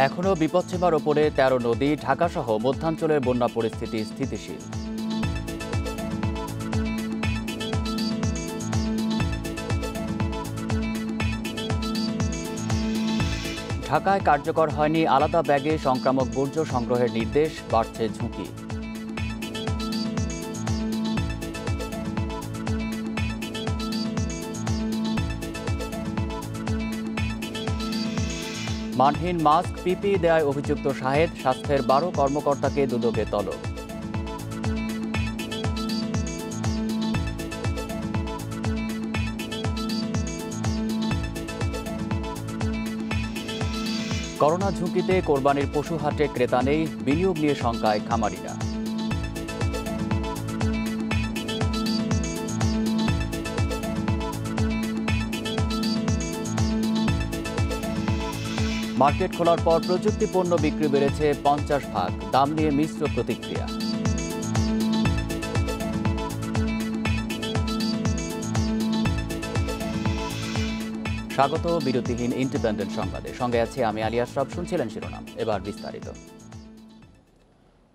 এখনও বিপদসীমার ওপরে ১৩ নদী, ঢাকাসহ মধ্যাঞ্চলের বন্যা পরিস্থিতি স্থিতিশীল। ঢাকায় কার্যকর হয়নি আলাদা ব্যাগে সংক্রামক বর্জ্য সংগ্রহের নির্দেশ, বাড়ছে ঝুঁকি। মানহীন মাস্ক, পিপিই দেয়ায় অভিযুক্ত শাহেদ, স্বাস্থ্যের ১২ কর্মকর্তাকে দুদকে তলব। করোনা ঝুঁকিতে কোরবানির পশু হাটে ক্রেতা নেই, বিনিয়োগ নিয়ে শঙ্কায় খামারিরা। মার্কেট খোলার পর প্রযুক্তি পণ্য বিক্রি বেড়েছে ৫০ ভাগ, দাম নিয়ে মিশ্র প্রতিক্রিয়া। স্বাগত বিরতিহীন ইন্ডিপেন্ডেন্ট সংবাদে, সঙ্গে আছে আমি আলী আশরাফ। শুনছিলেন শিরোনাম, এবার বিস্তারিত।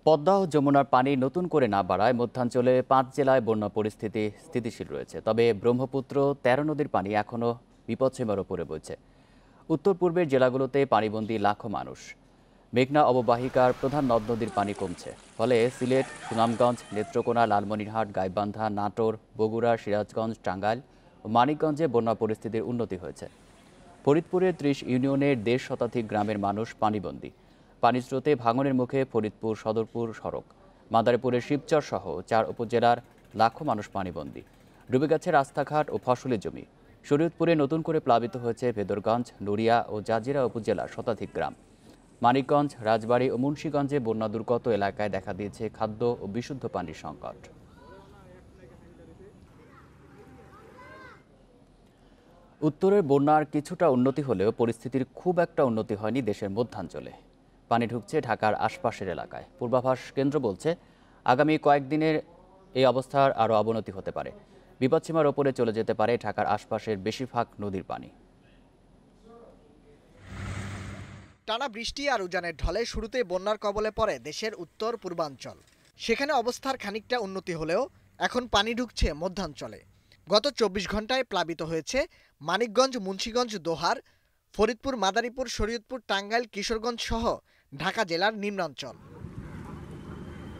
পদ্মা ও যমুনার পানি নতুন করে না বাড়ায় মধ্যাঞ্চলে ৫ জেলায় বন্যা পরিস্থিতি স্থিতিশীল রয়েছে। তবে ব্রহ্মপুত্র ১৩ নদীর পানি এখনও বিপদসীমার ওপরে বইছে। উত্তর পূর্বের জেলাগুলোতে পানিবন্দী লাখো মানুষ। মেঘনা অববাহিকার প্রধান নদ নদীর পানি কমছে, ফলে সিলেট, সুনামগঞ্জ, নেত্রকোনা, লালমনিরহাট, গাইবান্ধা, নাটোর, বগুড়া, সিরাজগঞ্জ, টাঙ্গাইল ও মানিকগঞ্জে বন্যা পরিস্থিতির উন্নতি হয়েছে। ফরিদপুরের ৩০ ইউনিয়নের ১.৫ শতাধিক গ্রামের মানুষ পানিবন্দী। পানির স্রোতে ভাঙনের মুখে ফরিদপুর সদরপুর সড়ক। মাদারীপুরের শিবচর সহ ৪ উপজেলার লাখো মানুষ পানিবন্দী। ডুবে গেছে রাস্তাঘাট ও ফসলি জমি। শরীয়তপুরে নতুন করে প্লাবিত হয়েছে ভেদরগঞ্জ, নুরিয়া ও জাজিরা উপজেলার শতাধিক গ্রাম। মানিকগঞ্জ, রাজবাড়ী ও মুন্সিগঞ্জে বন্যা দুর্গত এলাকায় দেখা দিয়েছে খাদ্য ও বিশুদ্ধ পানির সংকট। উত্তরের বন্যার কিছুটা উন্নতি হলেও পরিস্থিতির খুব একটা উন্নতি হয়নি দেশের মধ্যাঞ্চলে। পানি ঢুকছে ঢাকার আশপাশের এলাকায়। পূর্বাভাস কেন্দ্র বলছে, আগামী কয়েকদিনের এই অবস্থার আরও অবনতি হতে পারে। বিপদসীমার ওপরে চলে যেতে পারে ঢাকার আশপাশের বেশিরভাগ নদীর পানি। টানা বৃষ্টি আর উজানের ঢলে শুরুতেই বন্যার কবলে পড়ে দেশের উত্তর পূর্বাঞ্চল। সেখানে অবস্থার খানিকটা উন্নতি হলেও এখন পানি ঢুকছে মধ্যাঞ্চলে। গত ২৪ ঘন্টায় প্লাবিত হয়েছে মানিকগঞ্জ, মুন্সিগঞ্জ, দোহার, ফরিদপুর, মাদারীপুর, শরীয়তপুর, টাঙ্গাইল, কিশোরগঞ্জ সহ ঢাকা জেলার নিম্নাঞ্চল।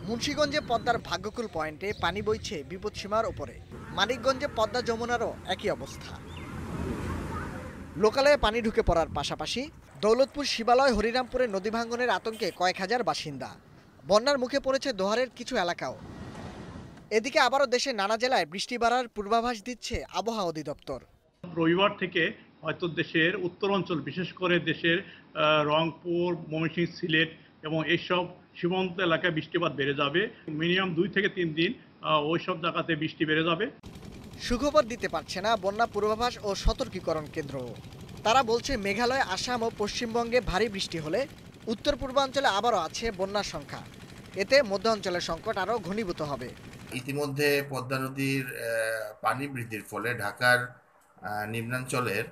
মুন্সিগঞ্জে পদ্মার ভাগ্যকুল পয়েন্টে পানি বইছে বিপদসীমার ওপরে। মানিকগঞ্জে পদ্মা যমুনারও একই অবস্থা। লোকালয়ে পানি ঢুকে পড়ার পাশাপাশি দৌলতপুর, শিবালয়, হরিরামপুরে নদী ভাঙ্গনের আতঙ্কে কয়েক হাজার বাসিন্দা। বন্যার মুখে পড়েছে দোহারের কিছু এলাকাও। এদিকে আবারও দেশের নানা জেলায় বৃষ্টি বাড়ার পূর্বাভাস দিচ্ছে আবহাওয়া অধিদপ্তর। রবিবার থেকে হয়তো দেশের উত্তরাঞ্চল, বিশেষ করে দেশের রংপুর, ময়মনসিংহ, সিলেট এবং এইসব সীমান্ত এলাকায় বৃষ্টিপাত বেড়ে যাবে। মিনিমাম ২ থেকে ৩ দিন ওইসব জায়গাতে বৃষ্টি বেড়ে যাবে। সুখবর দিতে পারছে না বন্যা পূর্বাভাস ও সতর্কীকরণ কেন্দ্র। তারা বলছে, মেঘালয়, আসাম ও পশ্চিমবঙ্গে ভারী বৃষ্টি হলে উত্তর পূর্বাঞ্চলে আবারও আছে বন্যার সংখ্যা। এতে মধ্যাঞ্চলের সংকট আরও ঘনীভূত হবে। ইতিমধ্যে পদ্মা নদীর পানি বৃদ্ধির ফলে ঢাকার নিম্নাঞ্চলের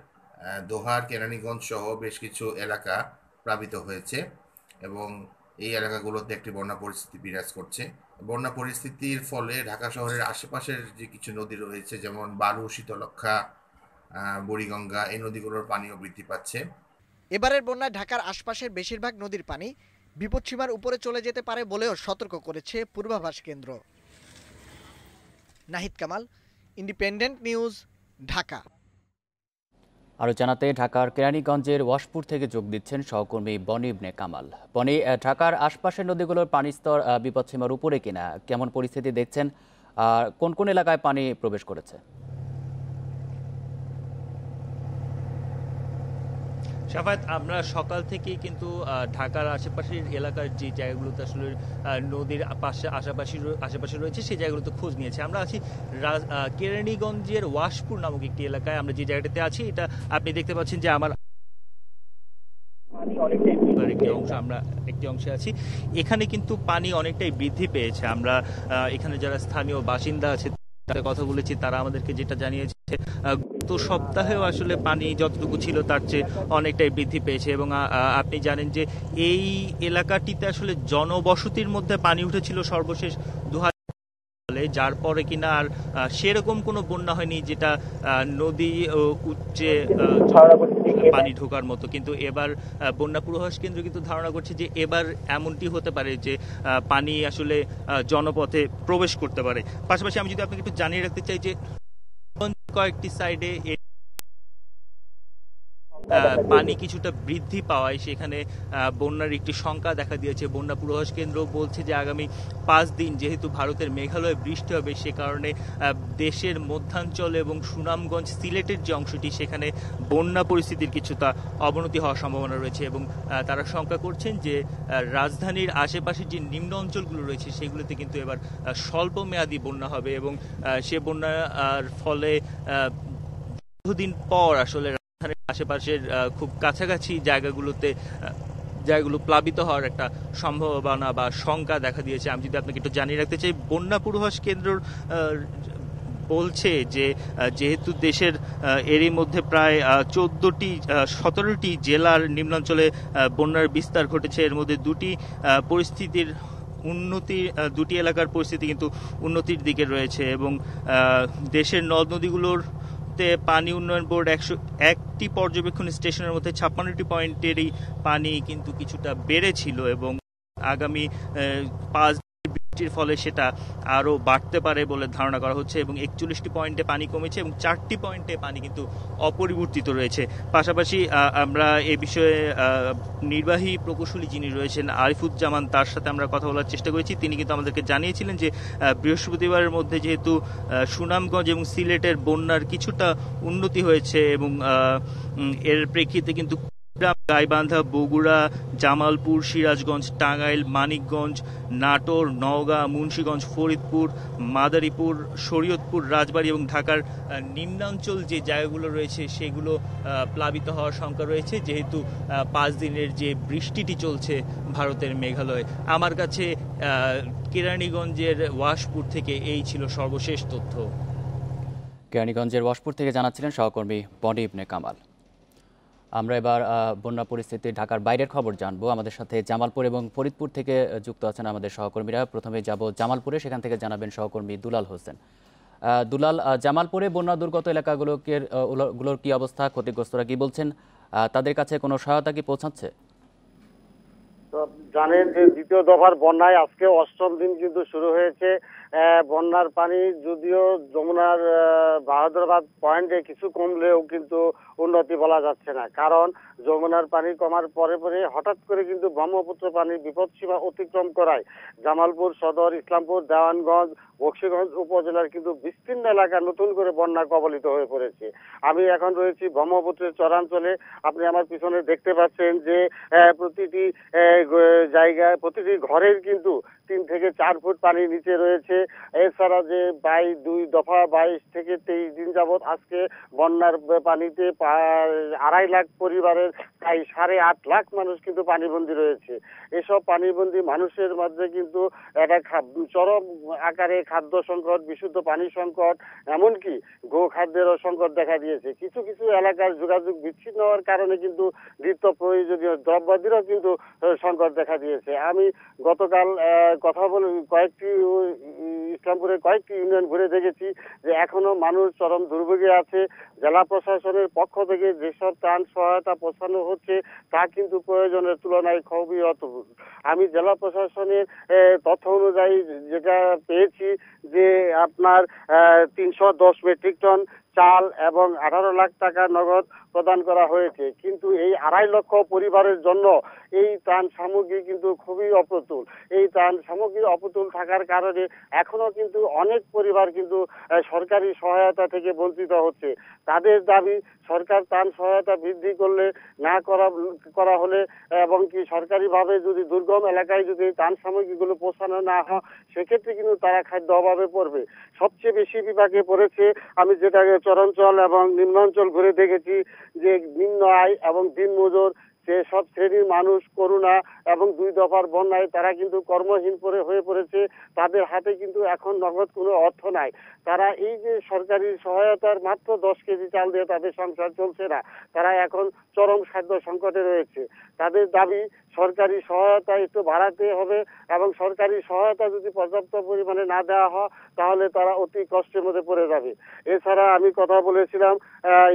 দোহার, কেরানীগঞ্জ সহ বেশ কিছু এলাকা প্লাবিত হয়েছে এবং এই এলাকাগুলোতে একটি বন্যা পরিস্থিতি বিরাজ করছে। বন্যা পরিস্থিতির ফলে ঢাকা শহরের আশেপাশের যে কিছু নদী রয়েছে, যেমন বালু, শীতলক্ষা, বুড়িগঙ্গা, এই নদীগুলোর পানিও বৃদ্ধি পাচ্ছে। এবারের বন্যায় ঢাকার আশপাশের বেশিরভাগ নদীর পানি বিপদসীমার উপরে চলে যেতে পারে বলেও সতর্ক করেছে পূর্বাভাস কেন্দ্র। Nahid Kamal, independent news, Dhaka. আরও জানাতে ঢাকার কেরানীগঞ্জের ওয়াশপুর থেকে যোগ দিচ্ছেন সহকর্মী বনি ইবনে কামাল। বনি, ঢাকার আশপাশের নদীগুলোর পানির স্তর বিপদসীমার উপরে কিনা, কেমন পরিস্থিতি দেখছেন, আর কোন কোন এলাকায় পানি প্রবেশ করেছে? শাফাত, আমরা সকাল থেকেই কিন্তু ঢাকার আশেপাশের এলাকার যে জায়গাগুলোতে আসলে নদীর আশেপাশে রয়েছে সেই জায়গাগুলোতে খোঁজ নিয়েছি। আমরা আছি কেরানীগঞ্জের ওয়াশপুর নামক একটি এলাকায়। আমরা যে জায়গাটাতে আছি, এটা আপনি দেখতে পাচ্ছেন যে আমার একটি অংশে আছি। এখানে কিন্তু পানি অনেকটাই বৃদ্ধি পেয়েছে। আমরা এখানে যারা স্থানীয় বাসিন্দা আছে তাদের কথা বলেছি, তারা আমাদেরকে যেটা জানিয়েছে গত সপ্তাহেও আসলে পানি যতটুকু ছিল তার চেয়ে অনেকটাই বৃদ্ধি পেয়েছে এবং আপনি জানেন যে এই এলাকাটিতে আসলে জনবসতির মধ্যে পানি উঠেছিল সর্বশেষ 2000 সালে, যার পরে কিনা আর সেরকম কোনো বন্যা হয়নি যেটা নদী উচ্চে পানি ঢোকার মতো। কিন্তু এবার বন্যা পূর্বাভাস কেন্দ্র কিন্তু ধারণা করছে যে এবার এমনটি হতে পারে যে পানি আসলে জনপথে প্রবেশ করতে পারে। পাশাপাশি আমি যদি আপনাকে একটু জানিয়ে রাখতে চাই যে কয়েকটি সাইডে পানি কিছুটা বৃদ্ধি পাওয়ায় সেখানে বন্যার একটি শঙ্কা দেখা দিয়েছে। বন্যা পূর্বাভাস কেন্দ্র বলছে যে আগামী 5 দিন যেহেতু ভারতের মেঘালয়ে বৃষ্টি হবে, সে কারণে দেশের মধ্যাঞ্চল এবং সুনামগঞ্জ সিলেটের যে অংশটি সেখানে বন্যা পরিস্থিতির কিছুটা অবনতি হওয়ার সম্ভাবনা রয়েছে এবং তারা শঙ্কা করছেন যে রাজধানীর আশেপাশে যে নিম্ন অঞ্চলগুলো রয়েছে সেগুলোতে কিন্তু এবার স্বল্প মেয়াদী বন্যা হবে এবং সে বন্যার ফলে দীর্ঘদিন পর আসলে আশেপাশের খুব কাছাকাছি জায়গাগুলো প্লাবিত হওয়ার একটা সম্ভাবনা বা শঙ্কা দেখা দিয়েছে। আমি যদি আপনাকে একটু জানিয়ে রাখতে চাই, বন্যা পূর্বাভাস কেন্দ্র বলছে যে যেহেতু দেশের এরই মধ্যে প্রায় 17টি জেলার নিম্নাঞ্চলে বন্যার বিস্তার ঘটেছে, এর মধ্যে দুটি এলাকার পরিস্থিতি কিন্তু উন্নতির দিকে রয়েছে এবং দেশের নদ নদীগুলোর পানি উন্নয়ন বোর্ড 101টি পর্যবেক্ষণ স্টেশনের মধ্যে 56টি পয়েন্টেরই পানি কিন্তু কিছুটা বেড়েছিল এবং আগামী 5 বৃষ্টির ফলে সেটা আরো বাড়তে পারে বলে ধারণা করা হচ্ছে এবং 41টি পয়েন্টে পানি কমেছে এবং 4টি পয়েন্টে পানি কিন্তু অপরিবর্তিত রয়েছে। পাশাপাশি আমরা এ বিষয়ে নির্বাহী প্রকৌশলী যিনি রয়েছেন আরিফুজ্জামান, তার সাথে আমরা কথা বলার চেষ্টা করেছি। তিনি কিন্তু আমাদেরকে জানিয়েছিলেন যে বৃহস্পতিবারের মধ্যে যেহেতু সুনামগঞ্জ এবং সিলেটের বন্যার কিছুটা উন্নতি হয়েছে এবং এর প্রেক্ষিতে কিন্তু গাইবান্ধা, বগুড়া, জামালপুর, সিরাজগঞ্জ, টাঙ্গাইল, মানিকগঞ্জ, নাটোর, নওগাঁ, মুন্সিগঞ্জ, ফরিদপুর, মাদারীপুর, শরীয়তপুর, রাজবাড়ী এবং ঢাকার নিম্নাঞ্চল যে জায়গাগুলো রয়েছে সেগুলো প্লাবিত হওয়ার শঙ্কা রয়েছে যেহেতু 5 দিনের যে বৃষ্টিটি চলছে ভারতের মেঘালয়ে। আমার কাছে কেরানীগঞ্জের ওয়াশপুর থেকে এই ছিল সর্বশেষ তথ্য। কেরানীগঞ্জের ওয়াশপুর থেকে জানাচ্ছিলেন সহকর্মী বনি ইবনে কামাল। আমরা এবার বন্যা পরিস্থিতি ঢাকার বাইরের খবর জানবো। আমাদের সাথে জামালপুর এবং ফরিদপুর থেকে যুক্ত আছেন আমাদের সহকর্মীরা। প্রথমে যাব জামালপুরে, সেখান থেকে জানাবেন সহকর্মী দুলাল হোসেন। দুলাল, জামালপুরে বন্যা দুর্গত এলাকাগুলোর কি অবস্থা, ক্ষতিগ্রস্তরা কি বলছেন, তাদের কাছে কোনো সহায়তা কি পৌঁছাচ্ছে? জানেন যে দ্বিতীয় দফার বন্যায় আজকে 8ম দিন কিন্তু শুরু হয়েছে। বন্যার পানি যদিও যমুনার বাহাদুরাবাদ পয়েন্টে কিছু কমলেও কিন্তু উন্নতি বলা যাচ্ছে না, কারণ যমুনার পানি কমার পরে পরে হঠাৎ করে কিন্তু ব্রহ্মপুত্র পানির বিপদসীমা অতিক্রম করায় জামালপুর সদর, ইসলামপুর, দেওয়ানগঞ্জ, বক্সিগঞ্জ উপজেলার কিন্তু বিস্তীর্ণ এলাকা নতুন করে বন্যা কবলিত হয়ে পড়েছে। আমি এখন রয়েছি ব্রহ্মপুত্রের চরাঞ্চলে। আপনি আমার পিছনে দেখতে পাচ্ছেন যে প্রতিটি জায়গায়, প্রতিটি ঘরের কিন্তু 3 থেকে 4 ফুট পানি নিচে রয়েছে। এছাড়া যে 2 দফা 22 থেকে 23 দিন যাবৎ আজকে বন্যার পানিতে 2.5 লাখ পরিবারের প্রায় 8.5 লাখ মানুষ কিন্তু পানিবন্দী রয়েছে। এসব পানিবন্দী মানুষের মধ্যে কিন্তু একটা চরম আকারে খাদ্য সংকট, বিশুদ্ধ পানি সংকট, এমনকি গো খাদ্যেরও সংকট দেখা দিয়েছে। কিছু কিছু এলাকার যোগাযোগ বিচ্ছিন্ন হওয়ার কারণে কিন্তু নিত্য প্রয়োজনীয় দ্রব্যাদিরও কিন্তু সংকট দেখা দিয়েছে। আমি গতকাল কথা বলে ইসলামপুরের কয়েকটি ইউনিয়ন ঘুরে দেখেছি যে এখনো মানুষ চরম দুর্ভোগে আছে। জেলা প্রশাসনের পক্ষ থেকে যেসব ত্রাণ সহায়তা পৌঁছানো হচ্ছে তা কিন্তু প্রয়োজনের তুলনায় খুবই অল্প। আমি জেলা প্রশাসনের তথ্য অনুযায়ী যেটা পেয়েছি যে আপনার 310 মেট্রিক টন চাল এবং 18 লাখ টাকা নগদ প্রদান করা হয়েছে, কিন্তু এই 2.5 লক্ষ পরিবারের জন্য এই ত্রাণ সামগ্রী কিন্তু খুবই অপ্রতুল। এই ত্রাণ সামগ্রী অপ্রতুল থাকার কারণে এখনো কিন্তু অনেক পরিবার কিন্তু সরকারি সহায়তা থেকে বঞ্চিত হচ্ছে। তাদের দাবি সরকার ত্রাণ সহায়তা বৃদ্ধি করলে না করা হলে এবং কি সরকারিভাবে যদি দুর্গম এলাকায় যদি ত্রাণ সামগ্রীগুলো পৌঁছানো না হয় সেক্ষেত্রে কিন্তু তারা খাদ্য অভাবে পড়বে। সবচেয়ে বেশি বিপাকে পড়েছে, আমি যেটাকে চরাঞ্চল এবং নিম্নাঞ্চল ঘুরে দেখেছি, যে নিম্ন আয় এবং দিনমজুর সব শ্রেণীর মানুষ করোনা এবং 2 দফার বন্যায় তারা কিন্তু কর্মহীন হয়ে পড়েছে। তাদের হাতে কিন্তু এখন নগদ কোনো অর্থ নাই। তারা এই যে সরকারি সহায়তার মাত্র 10 কেজি চাল দিয়ে তাদের সংসার চলছে না, তারা এখন চরম খাদ্য সংকটে রয়েছে। তাদের দাবি সরকারি সহায়তা একটু বাড়াতে হবে এবং সরকারি সহায়তা যদি পর্যাপ্ত পরিমাণে না দেওয়া হয় তাহলে তারা অতি কষ্টের মধ্যে পড়ে যাবে। এছাড়া আমি কথা বলেছিলাম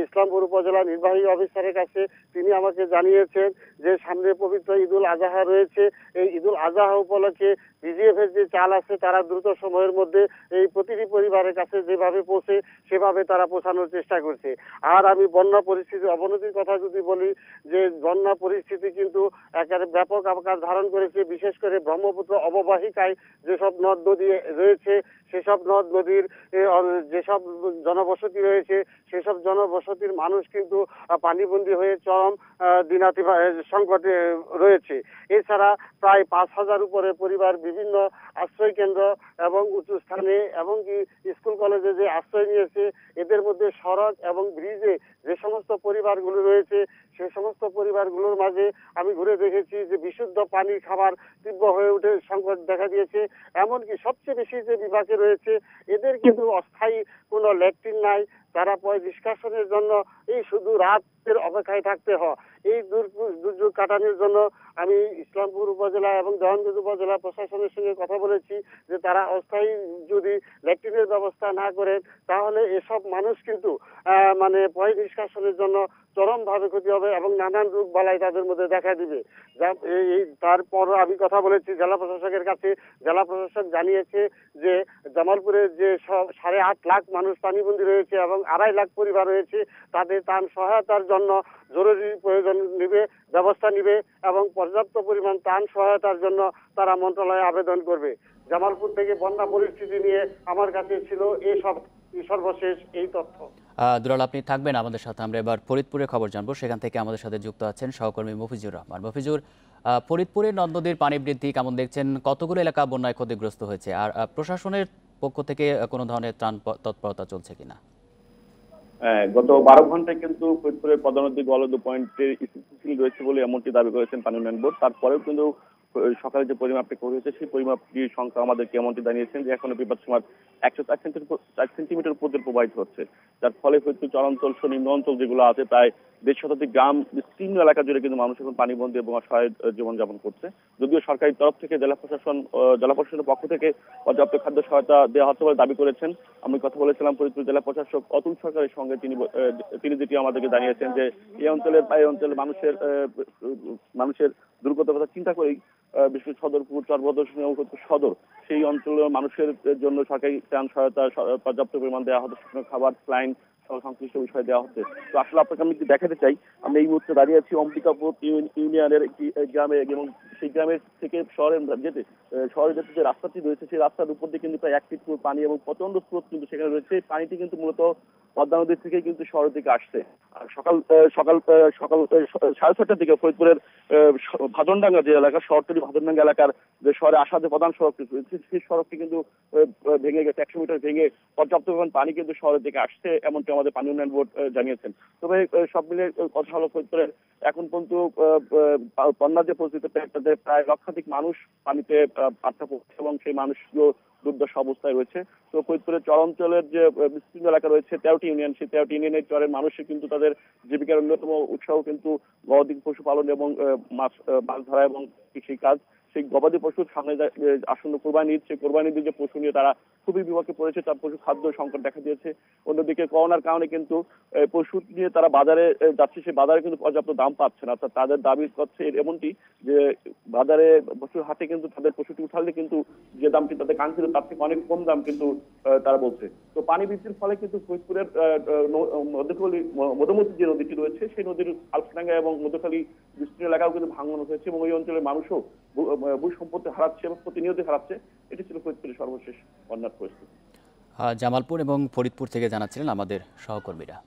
ইসলামপুর উপজেলা নির্বাহী অফিসারের কাছে, তিনি আমাকে জানিয়েছেন যে সামনে পবিত্র ঈদুল আজহা রয়েছে, এই ঈদুল আজহা উপলক্ষে বিজিএফের যে চাল আছে তারা দ্রুত সময়ের মধ্যে এই প্রতিটি পরিবারের কাছে যেভাবে পৌঁছে সেভাবে তারা পৌঁছানোর চেষ্টা করছে। আর আমি বন্যা পরিস্থিতি অবনতির কথা যদি বলি, যে বন্যা পরিস্থিতি কিন্তু একেবারে ব্যাপক আকার ধারণ করেছে, বিশেষ করে ব্রহ্মপুত্র অববাহিকায় যেসব নদ নদী রয়েছে সেসব নদ নদীর যেসব জনবসতি রয়েছে সেসব জনবসতির মানুষ কিন্তু পানিবন্দী হয়ে চরম দিনাতি সংকটে রয়েছে। এছাড়া প্রায় 5,000 উপরে পরিবার বিভিন্ন আশ্রয় কেন্দ্র এবং উঁচু স্থানে এবং কি স্কুল কলেজে যে আশ্রয় নিয়েছে, এদের মধ্যে সড়ক এবং ব্রিজে যে সমস্ত পরিবারগুলো রয়েছে সে সমস্ত পরিবারগুলোর মাঝে আমি ঘুরে দেখেছি যে বিশুদ্ধ পানি খাবার তীব্র হয়ে উঠে সংকট দেখা দিয়েছে। এমনকি সবচেয়ে বেশি যে বিভাগে রয়েছে এদের কিন্তু অস্থায়ী কোনো ল্যাট্রিন নাই, তারা নিষ্কাশনের জন্য এই শুধু রাতের অপেক্ষায় থাকতে হয়। এই দুর্যোগ কাটানোর জন্য আমি ইসলামপুর উপজেলা এবং দেওয়ানগঞ্জ উপজেলা প্রশাসনের সঙ্গে কথা বলেছি যে তারা অস্থায়ী যদি ল্যাট্রিনের ব্যবস্থা না করেন তাহলে এসব মানুষ কিন্তু মানে পয় নিষ্কাশনের জন্য চরমভাবে ক্ষতি হবে এবং নানান রোগ বালাই তাদের মধ্যে দেখা দিবে। তারপর আমি কথা বলেছি জেলা প্রশাসকের কাছে, জেলা প্রশাসক জানিয়েছে যে জামালপুরের যে 8.5 লাখ মানুষ পানিবন্দী রয়েছে এবং 2.5 লাখ পরিবার রয়েছে তাদের ত্রাণ সহায়তার জন্য জরুরি প্রয়োজন নিবে, ব্যবস্থা নিবে এবং পর্যাপ্ত পরিমাণ ত্রাণ সহায়তার জন্য তারা মন্ত্রণালয়ে আবেদন করবে। জামালপুর থেকে বন্যা পরিস্থিতি নিয়ে আমার কাছে ছিল সর্বশেষ এই তথ্য। দুলাল, আপনি থাকবেন আমাদের সাথে। আমরা এবার ফরিদপুরের খবর জানবো, সেখান থেকে আমাদের সাথে যুক্ত আছেন সহকর্মী মফিজুর রহমান। মফিজুর, ফরিদপুরের নদ নদীর পানি বৃদ্ধি কেমন দেখছেন? কতগুলো এলাকা বন্যায় ক্ষতিগ্রস্ত হয়েছে? আর প্রশাসনের পক্ষ থেকে কোনো ধরনের ত্রাণ তৎপরতা চলছে কিনা? গত 12 ঘন্টায় কিন্তু ফরিদপুরের পদ্মা নদী গলদ পয়েন্টে স্থিতিশীল রয়েছে বলে এমনটি দাবি করেছেন পানি উন্নয়ন বোর্ড। তারপরেও কিন্তু সকালে যে পরিমাপটি করা হয়েছে সেই পরিমাপটির সংখ্যা আমাদেরকে এমনটি জানিয়েছেন যে এখনো বিপদ সীমার 104 সেন্টিমিটার উপর প্রবাহিত হচ্ছে, যার ফলে ফরিদপুর চরাঞ্চল সহ নিম্ন অঞ্চল যেগুলো আছে প্রায় 1.5 শতাধিক গ্রাম বিস্তীর্ণ এলাকা জুড়ে কিন্তু মানুষ এখন পানিবন্দী এবং অসহায় জীবনযাপন করছে। যদিও সরকারি তরফ থেকে জেলা প্রশাসনের পক্ষ থেকে পর্যাপ্ত খাদ্য সহায়তা দেওয়া হচ্ছে বলে দাবি করেছেন। আমি কথা বলেছিলাম ফরিদপুর জেলা প্রশাসক অতুল সরকারের সঙ্গে, তিনি যেটি আমাদেরকে জানিয়েছেন যে এই অঞ্চলের মানুষের দুর্গতির কথা চিন্তা করেই বিশেষ সদরপুর, চরবদর, সদর সেই অঞ্চলের মানুষের জন্য সরকারি ত্রাণ সহায়তা পর্যাপ্ত পরিমাণ দেওয়া হচ্ছে, খাবার, স্লাইন সংশ্লিষ্ট বিষয় দেওয়া হচ্ছে। তো আসলে আপনাকে আমি দেখাতে চাই, আমি এই মুহূর্তে দাঁড়িয়ে আছি অম্বিকাপুর ইউনিয়নের একটি গ্রামে এবং সেই গ্রামের থেকে শহরে যেতে যে রাস্তাটি রয়েছে সেই রাস্তার উপর দিয়ে কিন্তু প্রায় 1 ফিট পানি এবং প্রচন্ড স্রোত কিন্তু সেখানে রয়েছে। পানিটি কিন্তু মূলত পদ্মা নদীর থেকে কিন্তু শহরের দিকে আসছে। আর সকাল 6:30টার দিকে ফরিদপুরের ভাদনডাঙ্গা যে এলাকা, শহরতলি ভাদনডাঙ্গা এলাকার যে শহরে আসা যে প্রধান সড়কটি রয়েছে সেই সড়কটি কিন্তু ভেঙে গেছে, 100 মিটার ভেঙে পর্যাপ্ত পরিমাণ পানি কিন্তু শহরের দিকে আসছে, এমনকি আমাদের পানি উন্নয়ন বোর্ড জানিয়েছেন। তবে সব মিলে কথা হলো ফরিদপুরের এখন পর্যন্ত বন্যার যে পরিস্থিতি তাতে প্রায় লক্ষাধিক মানুষ পানিতে আটকা পড়ছে এবং সেই মানুষগুলো দুর্দশা অবস্থায় রয়েছে। তো ফরিদপুরের চরাঞ্চলের যে বিস্তীর্ণ এলাকা রয়েছে 13টি ইউনিয়ন, সেই 13টি ইউনিয়নের চরের মানুষের কিন্তু তাদের জীবিকার অন্যতম উৎসাহ কিন্তু গবাদি পশুপালন এবং মাছ ধরা এবং কৃষিকাজ। সেই গবাদি পশুর সামনে আসন্ন কোরবানি ঈদ, সেই কোরবানি ঈদের যে পশু নিয়ে তারা খুবই বিপদে পড়েছে, তার পশু খাদ্য সংকট দেখা দিয়েছে। অন্যদিকে করোনার কারণে কিন্তু পশু নিয়ে তারা বাজারে যাচ্ছে, সেই বাজারে কিন্তু পর্যাপ্ত দাম পাচ্ছে না। অর্থাৎ তাদের দাবি করছে এমনটি যে বাজারে পশুর হাটে কিন্তু তাদের পশুটি উঠালে কিন্তু যে দামটি তাদের কাঙ্ক্ষিত তার থেকে অনেক কম দাম কিন্তু তারা বলছে। তো পানি বৃদ্ধির ফলে কিন্তু ফরিদপুরের মধুমতি যে নদীটি রয়েছে সেই নদীর আলফাডাঙ্গা এবং মধুখালী বিস্তীর্ণ এলাকাও কিন্তু ভাঙন হয়েছে এবং ওই অঞ্চলের মানুষও ভূ সম্পত্তি হারাচ্ছে এবং প্রতিনিয়ত হারাচ্ছে। এটি ছিল ফরিদপুরের সর্বশেষ বন্যার পরিস্থিতি। জামালপুর এবং ফরিদপুর থেকে জানাচ্ছিলেন আমাদের সহকর্মীরা।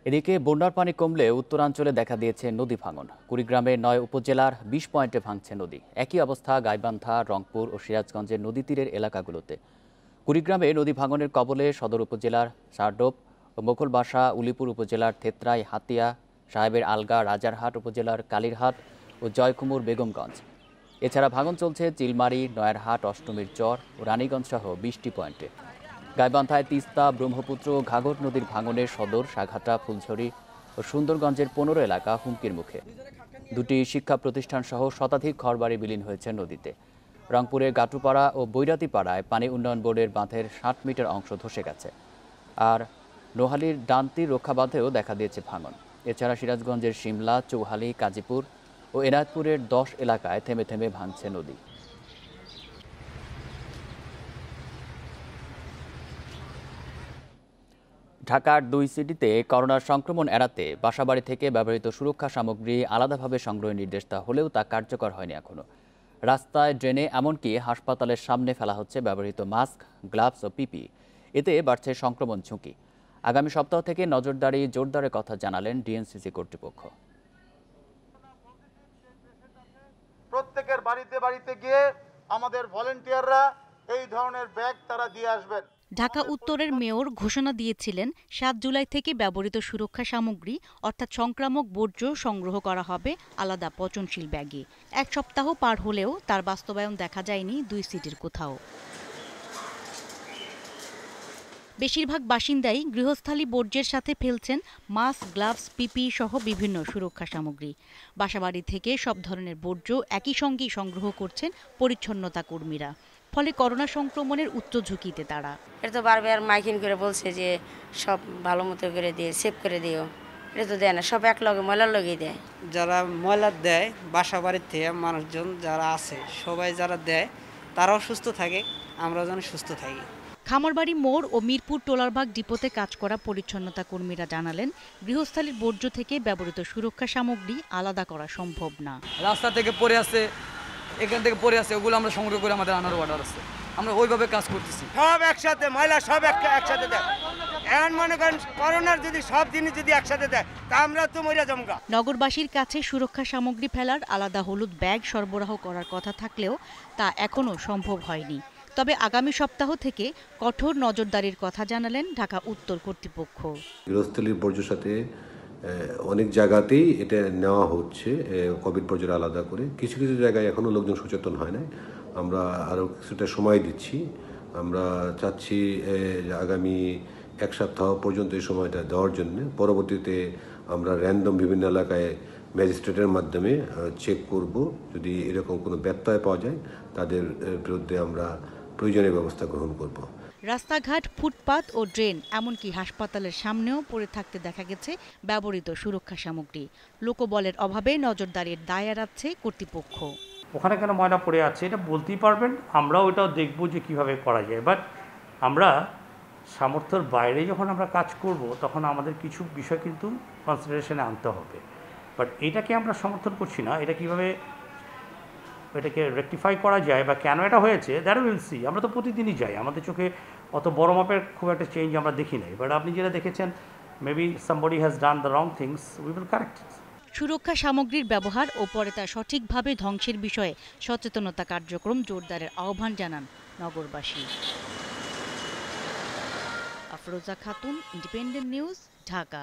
এদিকে বন্যার পানি কমলে উত্তরাঞ্চলে দেখা দিয়েছে নদী ভাঙন। কুড়িগ্রামের 9 উপজেলার 20 পয়েন্টে ভাঙছে নদী। একই অবস্থা গাইবান্ধা, রংপুর ও সিরাজগঞ্জের নদী তীরের এলাকাগুলোতে। কুড়িগ্রামে নদী ভাঙনের কবলে সদর উপজেলার সারডোপ ও মোগলবাসা, উলিপুর উপজেলার থেতরাই, হাতিয়া, সাহেবের আলগা, রাজারহাট উপজেলার কালীরহাট ও জয়কুমুর বেগমগঞ্জ। এছাড়া ভাঙন চলছে চিলমারি, নয়ারহাট, অষ্টমীর চর ও রানীগঞ্জ সহ 20টি পয়েন্টে। গাইবান্ধায় তিস্তা, ব্রহ্মপুত্র, ঘাঘর নদীর ভাঙনে সদর, সাঘাটা, ফুলঝুরি ও সুন্দরগঞ্জের 15 এলাকা হুমকির মুখে। দুটি শিক্ষা প্রতিষ্ঠান সহ শতাধিক ঘরবাড়ি বিলীন হয়েছে নদীতে। রংপুরের গাটুপাড়া ও বৈরাতিপাড়ায় পানি উন্নয়ন বোর্ডের বাঁধের 60 মিটার অংশ ধসে গেছে। আর নোহালীর ডান্তি রক্ষা বাঁধেও দেখা দিয়েছে ভাঙন। এছাড়া সিরাজগঞ্জের শিমলা, চৌহালি, কাজীপুর ও এনায়তপুরের 10 এলাকায় থেমে থেমে ভাঙছে নদী। ঢাকার 2 সিটিতে করোনার সংক্রমণ এড়াতে বাসাবাড়ি থেকে ব্যবহৃত সুরক্ষা সামগ্রী আলাদাভাবে সংগ্রহের নির্দেশ দেওয়া হলেও তা কার্যকর হয়নি এখনো। রাস্তায়, ড্রেনে, এমনকি হাসপাতালের সামনে ফেলা হচ্ছে ব্যবহৃত মাস্ক, গ্লাভস ও পিপি। এতে বাড়ছে সংক্রমণ ঝুঁকি। আগামী সপ্তাহ থেকে নজরদারি জোরদারের কথা জানালেন ডিএনসিসি কর্তৃপক্ষ। প্রত্যেকের বাড়িতে বাড়িতে গিয়ে আমাদের ভলেন্টিয়াররা এই ধরনের ব্যাগ তারা দিয়ে আসবেন। ঢাকা উত্তরের মেয়র ঘোষণা দিয়েছিলেন 7 জুলাই থেকে ব্যবহৃত সুরক্ষা সামগ্রী অর্থাৎ সংক্রামক বর্জ্য সংগ্রহ করা হবে আলাদা পচনশীল ব্যাগে। 1 সপ্তাহ পার হলেও তার বাস্তবায়ন দেখা যায়নি 2 সিটির কোথাও। বেশিরভাগ বাসিন্দাই গৃহস্থালী বর্জ্যের সাথে ফেলছেন মাস্ক, গ্লাভস, পিপি সহ বিভিন্ন সুরক্ষা সামগ্রী। বাসাবাড়ি থেকে সব ধরনের বর্জ্য একই সঙ্গেই সংগ্রহ করছেন পরিচ্ছন্নতা কর্মীরা। ফলে করোনা সংক্রমণের উচ্চ ঝুঁকিতে তারা। এটা তো বারবার মাইকিং করে বলছে যে সব ভালো মতো করে দিয়ে সেভ করে দিও, এটা তো দেয় না, সব এক লগে ময়লার লগেই দেয়। যারা ময়লা দেয় বাসা বাড়ির থেকে মানুষজন যারা আছে সবাই যারা দেয় তারাও সুস্থ থাকে, আমরাও যেন সুস্থ থাকি। খামারবাড়ি মোড় ও মিরপুর টোলারবাগ ডিপোতে কাজ করা পরিচ্ছন্নতা কর্মীরা জানালেন, গৃহস্থালীর বর্জ্য থেকে ব্যবহৃত সুরক্ষা সামগ্রী আলাদা করা সম্ভব না। রাস্তা থেকে পড়ে আসে, এখান থেকে পড়ে আসে, ওগুলো আমরা সংগ্রহ করে আমাদের আনার অর্ডার আছে, আমরা ওইভাবে কাজ করতেছি। সব একসাথে ময়লা সব একসাথে দেয়। এখন মনে করেন করোনার যদি সব জিনিস যদি একসাথে দেয় তা আমরা তো মরিয়া জমগা। নগরবাসীর কাছে সুরক্ষা সামগ্রী ফেলার আলাদা হলুদ ব্যাগ সরবরাহ করার কথা থাকলেও তা এখনও সম্ভব হয়নি। তবে আগামী সপ্তাহ থেকে কঠোর নজরদারির কথা জানালেন ঢাকা উত্তর কর্তৃপক্ষ। গৃহস্থলীর বর্জ্যের সাথে অনেক জায়গাতেই এটা নেওয়া হচ্ছে, কোভিড বর্জ্য আলাদা করে। কিছু কিছু জায়গায় এখনও লোকজন সচেতন হয় না, আমরা আরও কিছুটা সময় দিচ্ছি। আমরা চাচ্ছি আগামী 1 সপ্তাহ পর্যন্ত এই সময়টা দেওয়ার জন্য। পরবর্তীতে আমরা র্যান্ডম বিভিন্ন এলাকায় ম্যাজিস্ট্রেটের মাধ্যমে চেক করব, যদি এরকম কোনো ব্যত্যয় পাওয়া যায় তাদের বিরুদ্ধে আমরা প্রয়োজনীয় ব্যবস্থা গ্রহণ করব। রাস্তাঘাট, ফুটপাত ও ড্রেন এমনকি হাসপাতালের সামনেও পড়ে থাকতে দেখা গেছে ব্যবহৃত সুরক্ষা সামগ্রী। লোকবলের অভাবে নজরদারির দায় এড়াচ্ছে কর্তৃপক্ষ। ওখানে কেন ময়লা পড়ে আছে এটা বলতেই পারবেন, আমরাও এটাও দেখব যে কিভাবে করা যায়। বাট আমরা সামর্থ্যের বাইরে যখন আমরা কাজ করব তখন আমাদের কিছু বিষয় কিন্তু কনসিডারেশনে আনতে হবে। বাট এটাকে আমরা সমর্থন করছি না, এটা কিভাবে এটাকে রেকটিফাই করা যায় বা কেন এটা হয়েছে দ্যাট উইল সি। আমরা তো প্রতিদিনই যাই, আমাদের চোখে অত বড় মাপের খুব একটা চেঞ্জ আমরা দেখি নাই। বাট আপনি যেটা দেখেছেন, maybe somebody has done the wrong things, we will correct it. সুরক্ষা সামগ্রীর ব্যবহার ও পরে তা সঠিকভাবে ধ্বংসের বিষয়ে সচেতনতা কার্যক্রম জোরদারের আহ্বান জানান নগরবাসী। Afroza Khatun, independent news, Dhaka.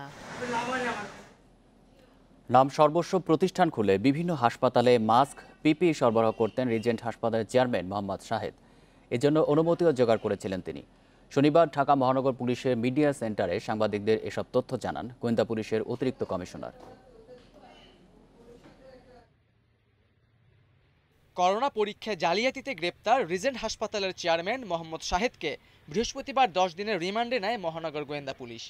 নাম সর্বস্ব প্রতিষ্ঠান খুলে বিভিন্ন হাসপাতালে মাস্ক, পিপি সরবরাহ করতেন রিজেন্ট হাসপাতালের চেয়ারম্যান মোহাম্মদ শাহেদ। এজন্য অনুমতিও জোগাড় করেছিলেন তিনি। শনিবার ঢাকা মহানগর পুলিশের মিডিয়া সেন্টারে সাংবাদিকদের এসব তথ্য জানান গোয়েন্দা পুলিশের অতিরিক্ত কমিশনার। করোনা পরীক্ষায় জালিয়াতিতে গ্রেপ্তার রিজেন্ট হাসপাতালের চেয়ারম্যান মোহাম্মদ শাহেদকে বৃহস্পতিবার 10 দিনের রিমান্ডে নেয় মহানগর গোয়েন্দা পুলিশ।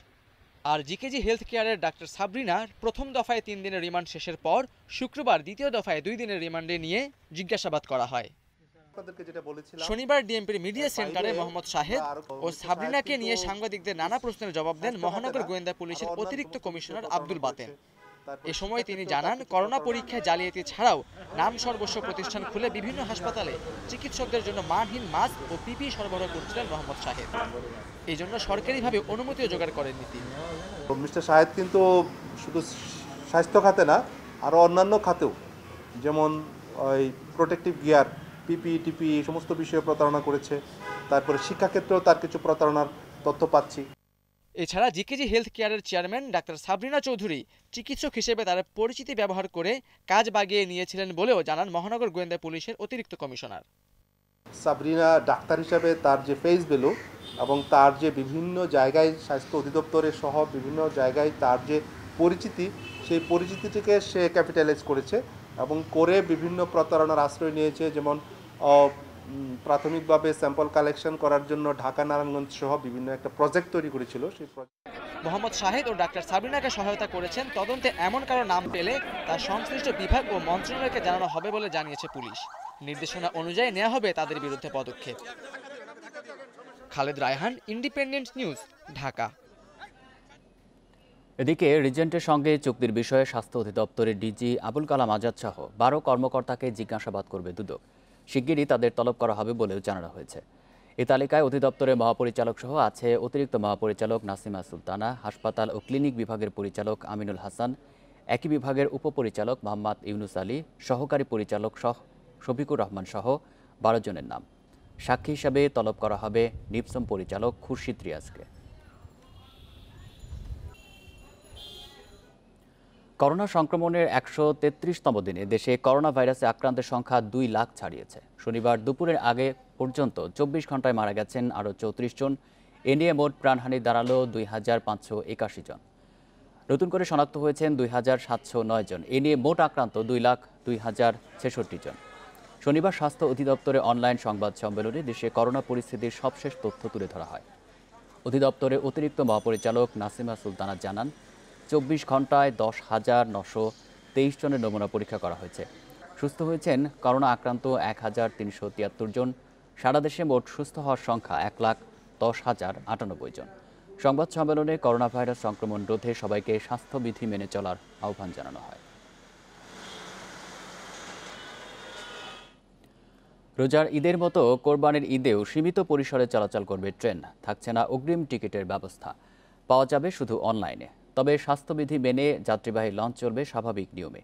আর জিকেজি হেলথ কেয়ারের ডাক্তার সাবরিনার প্রথম দফায় 3 দিনের রিমান্ড শেষের পর শুক্রবার দ্বিতীয় দফায় 2 দিনের রিমান্ডে নিয়ে জিজ্ঞাসাবাদ করা হয়। শনিবার ডিএমপির মিডিয়া সেন্টারে মোহাম্মদ শাহেদ ও সাবরিনাকে নিয়ে সাংবাদিকদের নানা প্রশ্নের জবাব দেন মহানগর গোয়েন্দা পুলিশের অতিরিক্ত কমিশনার আব্দুল বাতেন। এ সময় তিনি জানান, করোনা পরীক্ষায় জালিয়াতি ছাড়াও নাম সর্বস্ব প্রতিষ্ঠান খুলে বিভিন্ন হাসপাতালে চিকিৎসকদের জন্য মানহীন মাস্ক ও পিপি সরবরাহ করছিলেন মোহাম্মদ শাহেদ। এই জন্য সরকারিভাবে অনুমতিও জোগাড় করেননি তিনি। মিস্টার শাহেদ কিন্তু শুধু স্বাস্থ্য খাতে না, আরও অন্যান্য খাতেও, যেমন ওই প্রোটেক্টিভ গিয়ার, পিপি, টিপি সমস্ত বিষয়ে প্রতারণা করেছে। তারপরে শিক্ষাক্ষেত্রেও তার কিছু প্রতারণার তথ্য পাচ্ছি। এছাড়া জিকেজি হেলথ কেয়ারের চেয়ারম্যান ডাক্তার সাবরিনা চৌধুরী চিকিৎসক হিসেবে তার পরিচিতি ব্যবহার করে কাজ বাগিয়ে নিয়েছিলেন বলেও জানান মহানগর গোয়েন্দা পুলিশের অতিরিক্ত কমিশনার। সাবরিনা ডাক্তার হিসাবে তার যে ফেস ভ্যালু এবং তার যে বিভিন্ন জায়গায় স্বাস্থ্য অধিদপ্তরের সহ বিভিন্ন জায়গায় তার যে পরিচিতি, সেই পরিচিতিটিকে সে ক্যাপিটালাইজ করেছে এবং করে বিভিন্ন প্রতারণার আশ্রয় নিয়েছে। যেমন প্রাথমিকভাবে স্যাম্পল কালেকশন করার জন্য ঢাকা নারায়ণগঞ্জ সহ বিভিন্ন একটা প্রজেক্ট তৈরি করেছিল। সেই মোহাম্মদ শাহেদ ও ডাক্তার সাবরিনাকে সহায়তা করেছেন। তদন্তে এমন কারো নাম পেলে তার সংশ্লিষ্ট বিভাগ ও মন্ত্রণালয়কে জানানো হবে বলে জানিয়েছে পুলিশ। নির্দেশনা অনুযায়ী নেওয়া হবে তাদের বিরুদ্ধে পদক্ষেপ। Khaled Raihan, independent news, Dhaka. এদিকে রিজেন্টের সঙ্গে চুক্তির বিষয়ে স্বাস্থ্য অধিদপ্তরের ডিজি আবুল কালাম আজাদ সহ 12 কর্মকর্তাকে জিজ্ঞাসাবাদ করবে দুদক। শিগগিরই তাদের তলব করা হবে বলেও জানানো হয়েছে। এই তালিকায় অধিদপ্তরের মহাপরিচালক সহ আছে অতিরিক্ত মহাপরিচালক নাসিমা সুলতানা, হাসপাতাল ও ক্লিনিক বিভাগের পরিচালক আমিনুল হাসান, একই বিভাগের উপপরিচালক মোহাম্মদ ইউনুস আলী, সহকারী পরিচালক শফিকুর রহমান সহ 12 জনের নাম। সাক্ষী হিসাবে তলব করা হবে নিপসম পরিচালক খুরশিদ রিয়াজকে। করোনা সংক্রমণের 133তম দিনে দেশে করোনা ভাইরাসে আক্রান্তের সংখ্যা 2 লাখ ছাড়িয়েছে। শনিবার দুপুরের আগে পর্যন্ত 24 ঘন্টায় মারা গেছেন আরও 34 জন। এ নিয়ে মোট প্রাণহানি দাঁড়ালো 2581 জন। নতুন করে শনাক্ত হয়েছেন 2709 জন। এ নিয়ে মোট আক্রান্ত 2,02,066 জন। শনিবার স্বাস্থ্য অধিদপ্তরে অনলাইন সংবাদ সম্মেলনে দেশে করোনা পরিস্থিতির সবশেষ তথ্য তুলে ধরা হয়। অধিদপ্তরের অতিরিক্ত মহাপরিচালক নাসিমা সুলতানা জানান, 24 ঘন্টায় 10,923 জনের নমুনা পরীক্ষা করা হয়েছে। সুস্থ হয়েছেন করোনা আক্রান্ত 1,373 জন। সারা দেশে মোট সুস্থ হওয়ার সংখ্যা 1,10,098 জন। সংবাদ সম্মেলনে করোনা ভাইরাস সংক্রমণ রোধে সবাইকে স্বাস্থ্যবিধি মেনে চলার আহ্বান জানানো হয়। রোজার ঈদের মতো কোরবানির ঈদেও সীমিত পরিসরে চলাচল করবে ট্রেন। থাকছে না অগ্রিম টিকিটের ব্যবস্থা, পাওয়া যাবে শুধু অনলাইনে। তবে স্বাস্থ্যবিধি মেনে যাত্রীবাহী লঞ্চ চলবে স্বাভাবিক নিয়মে।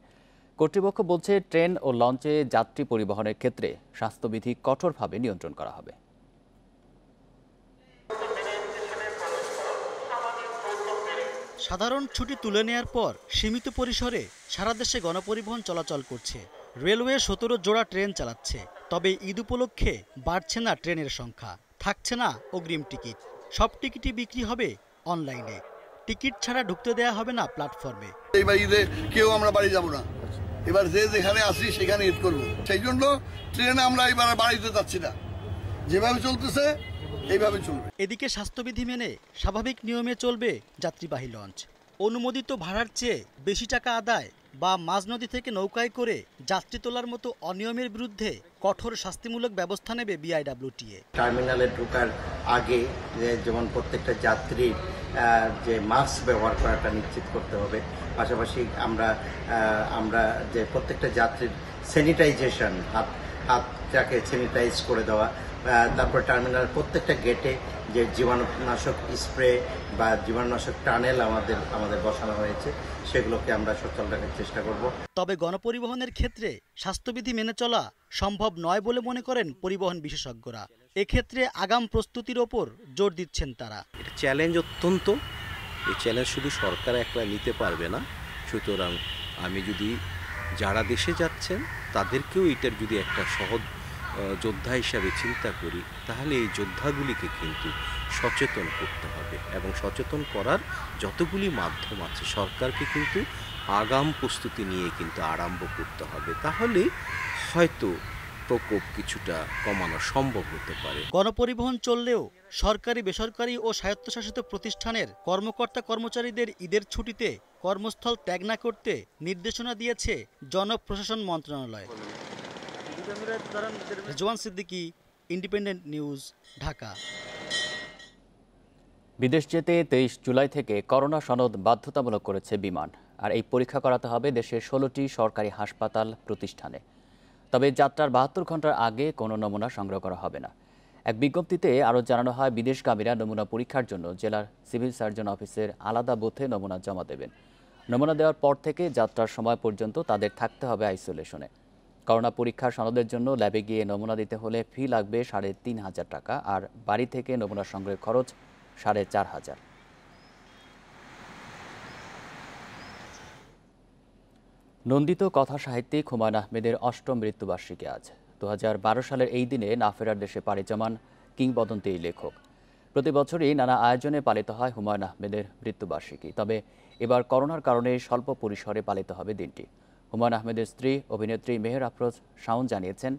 কর্তৃপক্ষ বলছে, ট্রেন ও লঞ্চে যাত্রী পরিবহনের ক্ষেত্রে স্বাস্থ্যবিধি কঠোরভাবে নিয়ন্ত্রণ করা হবে। সাধারণ ছুটি তুলে নেয়ার পর সীমিত পরিসরে সারা দেশে গণপরিবহন চলাচল করছে। রেলওয়ে 17 জোড়া ট্রেন চালাচ্ছে। তবে ঈদ উপলক্ষে বাড়ছে না ট্রেনের সংখ্যা, থাকছে না অগ্রিম টিকিট। সব টিকিটই বিক্রি হবে অনলাইনে। টিকিট ছাড়া ঢুকতে দেয়া হবে না প্ল্যাটফর্মে। এইবার ঈদে কেউ আমরা বাড়ি যাব না, এবার যে যেখানে আসি সেখানে ঈদ করবো। সেই জন্য ট্রেনে আমরা এবার বাড়িতে যাচ্ছি না, যেভাবে চলতেছে এইভাবে চলবে। এদিকে স্বাস্থ্যবিধি মেনে স্বাভাবিক নিয়মে চলবে যাত্রীবাহী লঞ্চ। অনুমোদিত ভাড়ার চেয়ে বেশি টাকা আদায় বা মাঝ নদী থেকে নৌকায় করে যাত্রী তোলার মতো অনিয়মের বিরুদ্ধে কঠোর শাস্তিমূলক ব্যবস্থা নেবে বিআইডব্লিউটিএ। টার্মিনালে ঢোকার আগে যেমন প্রত্যেকটা যাত্রীর যে মাস্ক ব্যবহার করাটা নিশ্চিত করতে হবে। পাশাপাশি আমরা যে প্রত্যেকটা যাত্রীর স্যানিটাইজেশন, হাতটাকে স্যানিটাইজ করে দেওয়া। তারপর টার্মিনাল প্রত্যেকটা গেটে যে জীবাণুনাশক স্প্রে বা জীবাণুনাশক টানেল আমাদের বসানো হয়েছে, সেগুলোকে আমরা সচল রাখার চেষ্টা করব। তবে গণপরিবহনের ক্ষেত্রে স্বাস্থ্যবিধি মেনে চলা সম্ভব নয় বলে মনে করেন পরিবহন বিশেষজ্ঞরা। এক্ষেত্রে আগাম প্রস্তুতির ওপর জোর দিচ্ছেন তারা। এটা চ্যালেঞ্জ অত্যন্ত, এই চ্যালেঞ্জ শুধু সরকার একলা নিতে পারবে না। সুতরাং আমি যদি যারা দেশে যাচ্ছেন তাদেরকেও এটার যদি একটা সহজ যোদ্ধা হিসাবে চিন্তা করি, তাহলে এই যোদ্ধাগুলিকে কিন্তু সচেতন করতে হবে এবং সচেতন করার যতগুলি মাধ্যম আছে সরকারকে কিন্তু আগাম প্রস্তুতি নিয়ে কিন্তু আরম্ভ করতে হবে। তাহলে হয়তো প্রকোপ কিছুটা কমানো সম্ভব হতে পারে। গণপরিবহন চললেও সরকারি, বেসরকারি ও স্বায়ত্তশাসিত প্রতিষ্ঠানের কর্মকর্তা কর্মচারীদের ঈদের ছুটিতে কর্মস্থল ত্যাগ না করতে নির্দেশনা দিয়েছে জনপ্রশাসন মন্ত্রণালয়। Rezwan Siddiqui, independent news, Dhaka. বিদেশ যেতে 23 জুলাই থেকে করোনা সনদ বাধ্যতামূলক করেছে বিমান। আর এই পরীক্ষা করাতে হবে দেশের 16টি সরকারি হাসপাতাল প্রতিষ্ঠানে। তবে যাত্রার 72 ঘন্টার আগে কোনো নমুনা সংগ্রহ করা হবে না। এক বিজ্ঞপ্তিতে আরও জানানো হয়, বিদেশগামীরা নমুনা পরীক্ষার জন্য জেলার সিভিল সার্জন অফিসের আলাদা বুথে নমুনা জমা দেবেন। নমুনা দেওয়ার পর থেকে যাত্রার সময় পর্যন্ত তাদের থাকতে হবে আইসোলেশনে। করোনা পরীক্ষার সনদের জন্য ল্যাবে গিয়ে নমুনা দিতে হলে ফি লাগবে 3,500 টাকা, আর বাড়ি থেকে নমুনা সংগ্রহের খরচ 4,500। নন্দিত কথা সাহিত্যিক হুমায়ুন আহমেদের 8ম মৃত্যুবার্ষিকী আজ। 2012 সালের এই দিনে না ফেরার দেশে পাড়ি জমান কিংবদন্তি এই লেখক। প্রতি বছরই নানা আয়োজনে পালিত হয় হুমায়ুন আহমেদের মৃত্যুবার্ষিকী। তবে এবার করোনার কারণে স্বল্প পরিসরে পালিত হবে দিনটি। হুমায়ুন আহমেদের স্ত্রী অভিনেত্রী মেহের আফরোজ শাওন জানিয়েছেন,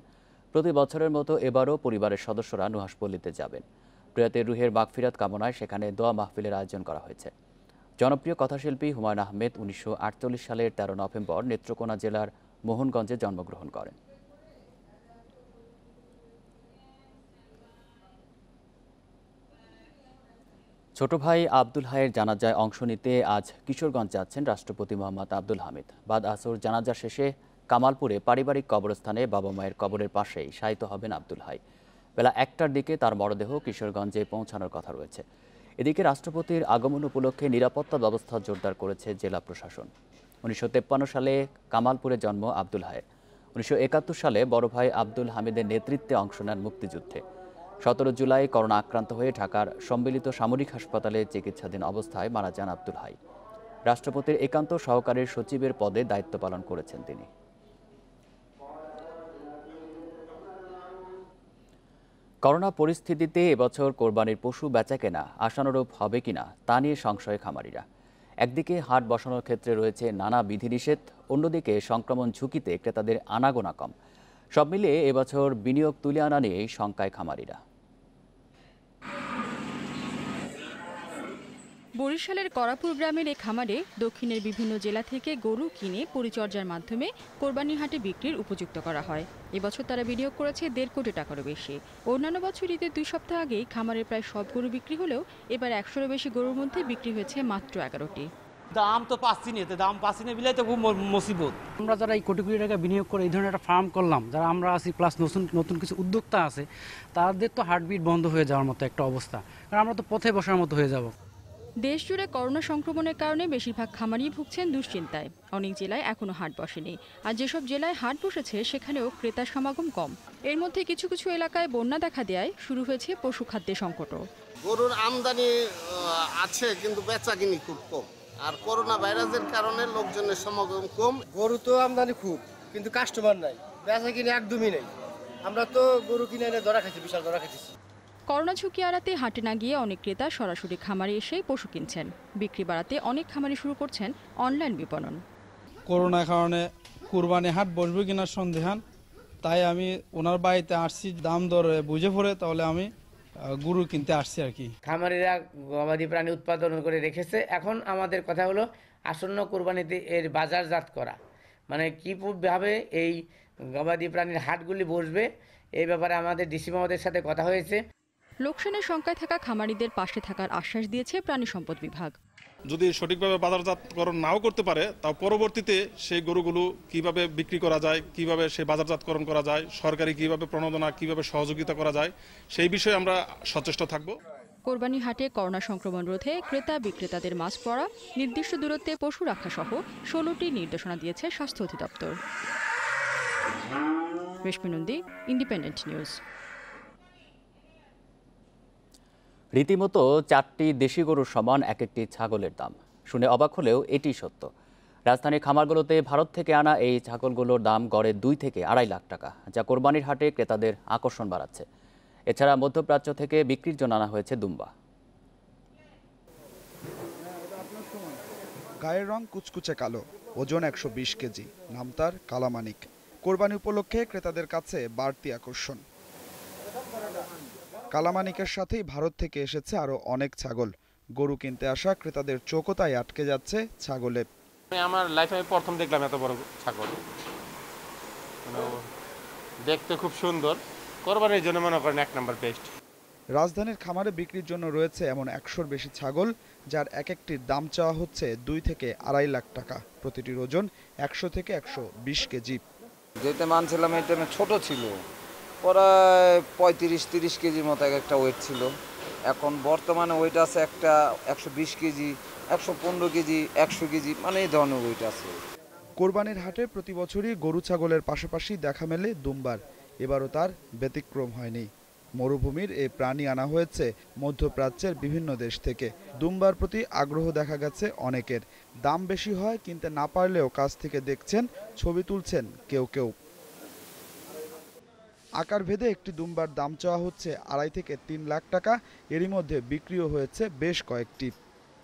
প্রতি বছরের মতো এবারও পরিবারের সদস্যরা নুহাশপল্লীতে যাবেন। প্রয়াতের রুহের মাগফিরাত কামনায় সেখানে দোয়া মাহফিলের আয়োজন করা হয়েছে। জনপ্রিয় কথাশিল্পী হুমায়ুন আহমেদ 1948 সালের 13 নভেম্বর নেত্রকোনা জেলার মোহনগঞ্জে জন্মগ্রহণ করেন। ছোট ভাই আব্দুল হাইয়ের জানাজায় অংশ নিতে আজ কিশোরগঞ্জ যাচ্ছেন রাষ্ট্রপতি মোহাম্মদ আব্দুল হামিদ। বাদ আসর জানাজা শেষে কামালপুরে পারিবারিক কবরস্থানে বাবা মায়ের কবরের পাশেই শায়িত হবেন আব্দুল হাই। বেলা 1টার দিকে তার মরদেহ কিশোরগঞ্জে পৌঁছানোর কথা রয়েছে। এদিকে রাষ্ট্রপতির আগমন উপলক্ষে নিরাপত্তা ব্যবস্থা জোরদার করেছে জেলা প্রশাসন। 1953 সালে কামালপুরে জন্ম আব্দুল হাইয়ের। 1971 সালে বড় ভাই আব্দুল হামিদের নেতৃত্বে অংশ নেন মুক্তিযুদ্ধে। 17 জুলাই করোনা আক্রান্ত হয়ে ঢাকার সম্মিলিত সামরিক হাসপাতালে চিকিৎসাধীন অবস্থায় মারা যান আব্দুল হাই। রাষ্ট্রপতির একান্ত সহকারী সচিবের পদে দায়িত্ব পালন করেছেন তিনি। করোনা পরিস্থিতিতে এবছর কোরবানির পশু বেচাকেনা আশানুরূপ হবে কিনা তা নিয়ে সংশয়ে খামারিরা। একদিকে হাট বসানোর ক্ষেত্রে রয়েছে নানা বিধিনিষেধ, অন্যদিকে সংক্রমণ ঝুঁকিতে ক্রেতাদের আনাগোনা কম। সব মিলিয়ে এবছর বিনিয়োগ তুলে আনা নিয়েই শঙ্কায় খামারিরা। বরিশালের করাপুর গ্রামের এই খামারে দক্ষিণের বিভিন্ন জেলা থেকে গরু কিনে পরিচর্যার মাধ্যমে কোরবানির হাটে বিক্রির উপযুক্ত করা হয়। এবছর তারা বিনিয়োগ করেছে 1.5 কোটি টাকারও বেশি। অন্যান্য বছর ঈদের 2 সপ্তাহ আগেই খামারের প্রায় সব গরু বিক্রি হলেও এবার 100-এরও বেশি গরুর মধ্যে বিক্রি হয়েছে মাত্র 11টি। দাম তো পাচ্ছি না, দাম পাচ্ছি না বিলাই তো খুব মুসিবত। আমরা যারা এই কোটি কোটি টাকা বিনিয়োগ করে এই ধরনের একটা ফার্ম করলাম, যারা আমরা আছি প্লাস নতুন কিছু উদ্যোক্তা আছে, তাদের তো হার্টবিট বন্ধ হয়ে যাওয়ার মতো একটা অবস্থা, কারণ আমরা তো পথে বসার মতো হয়ে যাব। দেশ জুড়ে করোনা সংক্রমণের কারণে বেশিরভাগ খামারি ভুগছেন দুশ্চিন্তায়। অনেক জেলায় এখনো হাট বসেনি, আর যেসব জেলায় হাট বসেছে সেখানেও ক্রেতার সমাগম কম। এর মধ্যে কিছু কিছু এলাকায় বন্যা দেখা দেয় শুরু হয়েছে পশু খাদ্যের সংকটও। গরুর আমদানি আছে কিন্তু বেচাকিনি খুব কম, আর করোনা ভাইরাসের কারণে লোকজনের সমাগম কম। গরু তো আমদানি খুব, কিন্তু কাস্টমার নাই, বেচাকিনি একদমই নেই। আমরা তো গরু কিনে এনে ধরা খাইছি, বিশাল ধরা খাইছি। করোনা ঝুঁকি এড়াতে হাটে না গিয়ে অনেক ক্রেতা সরাসরি খামারে এসেই পশু কিনছেন। বিক্রি বাড়াতে অনেক খামারি শুরু করছেন অনলাইন বিপণন। করোনার কারণে কুরবানি হাট বসবে কিনা সন্দেহান, তাই আমি ওনার বাড়িতে আসছি, দাম দর বুঝে পড়ে তাহলে আমি গরু কিনতে আসছি আর কি। খামারিরা গবাদি প্রাণী উৎপাদন করে রেখেছে, এখন আমাদের কথা হলো আসন্ন কুরবানিতে এর বাজারজাত করা, মানে কীভাবে এই গবাদি প্রাণীর হাটগুলি বসবে এই ব্যাপারে আমাদের ডিসি মহোদয়ের সাথে কথা হয়েছে। লোকসানের শঙ্কায় থাকা খামারিদের পাশে থাকার আশ্বাস দিয়েছে প্রাণী সম্পদ বিভাগ। যদি সঠিকভাবে বাজারজাতকরণ নাও করতে পারে, তাও পরবর্তীতে সেই গরুগুলো কিভাবে বিক্রি করা যায়, কিভাবে সেই বাজারজাতকরণ করা যায়, সরকারি কিভাবে প্রণোদনা, কিভাবে সহযোগিতা করা যায়, সেই বিষয়ে আমরা সচেষ্ট থাকব। কোরবানি হাটে করোনা সংক্রমণ রোধে ক্রেতা বিক্রেতাদের মাস্ক পরা, নির্দিষ্ট দূরত্বে পশু রাখা সহ 16টি নির্দেশনা দিয়েছে স্বাস্থ্য অধিদপ্তর। রেশমি নন্দী, ইন্ডিপেন্ডেন্ট নিউজ। রীতিমতো 4টি দেশি গরুর সমান এক একটি ছাগলের দাম। শুনে অবাক হলেও এটি সত্য। রাজধানীর খামারগুলোতে ভারত থেকে আনা এই ছাগলগুলোর দাম গড়ে 2 থেকে 2.5 লাখ টাকা, যা কোরবানির হাটে ক্রেতাদের আকর্ষণ বাড়াচ্ছে। এছাড়া মধ্যপ্রাচ্য থেকে বিক্রির জন্য আনা হয়েছে দুম্বা। গায়ের রং কুচকুচে কালো, ওজন 120 কেজি, নাম তার কালামানিক। কোরবানি উপলক্ষে ক্রেতাদের কাছে বাড়তি আকর্ষণ। কালামানিকের সাথেই ভারত থেকে এসেছে আরো অনেক ছাগল। গরু কিনতে আসা ক্রেতাদের চোখও তাই আটকে যাচ্ছে ছাগলে। আমার লাইফে আমি প্রথম দেখলাম এত বড় ছাগল, দেখতে খুব সুন্দর। কোরবানির জন্য মনে করেন 1 নাম্বার বেস্ট। রাজধানীর খামারে বিক্রির জন্য রয়েছে এমন 100-র বেশি ছাগল, যার এক একটির দাম চাওয়া হচ্ছে 2 থেকে 2.5 লাখ টাকা। প্রতিটির ওজন 100 থেকে 120 কেজি। যেতে মানছিলাম এটা ছোট ছিল, প্রায় 35-30 কেজির মতো একটা ওয়েট ছিল। এখন বর্তমানে ওয়েট আছে একটা 120 কেজি, 115 কেজি, 100 কেজি, মানে এই ধরনের ওয়েট আছে। কোরবানির হাটে প্রতি বছরই গরু ছাগলের পাশাপাশি দেখা মেলে দুম্বার। এবারও তার ব্যতিক্রম হয়নি। মরুভূমির এই প্রাণী আনা হয়েছে মধ্যপ্রাচ্যের বিভিন্ন দেশ থেকে। দুম্বার প্রতি আগ্রহ দেখা গেছে অনেকের। দাম বেশি হয় কিনতে না পারলেও কাছ থেকে দেখছেন, ছবি তুলছেন কেউ কেউ। আকার ভেদে একটি দুম্বার দাম চাওয়া হচ্ছে 2.5 থেকে 3 লাখ টাকা। এরই মধ্যে বিক্রিও হয়েছে বেশ কয়েকটি।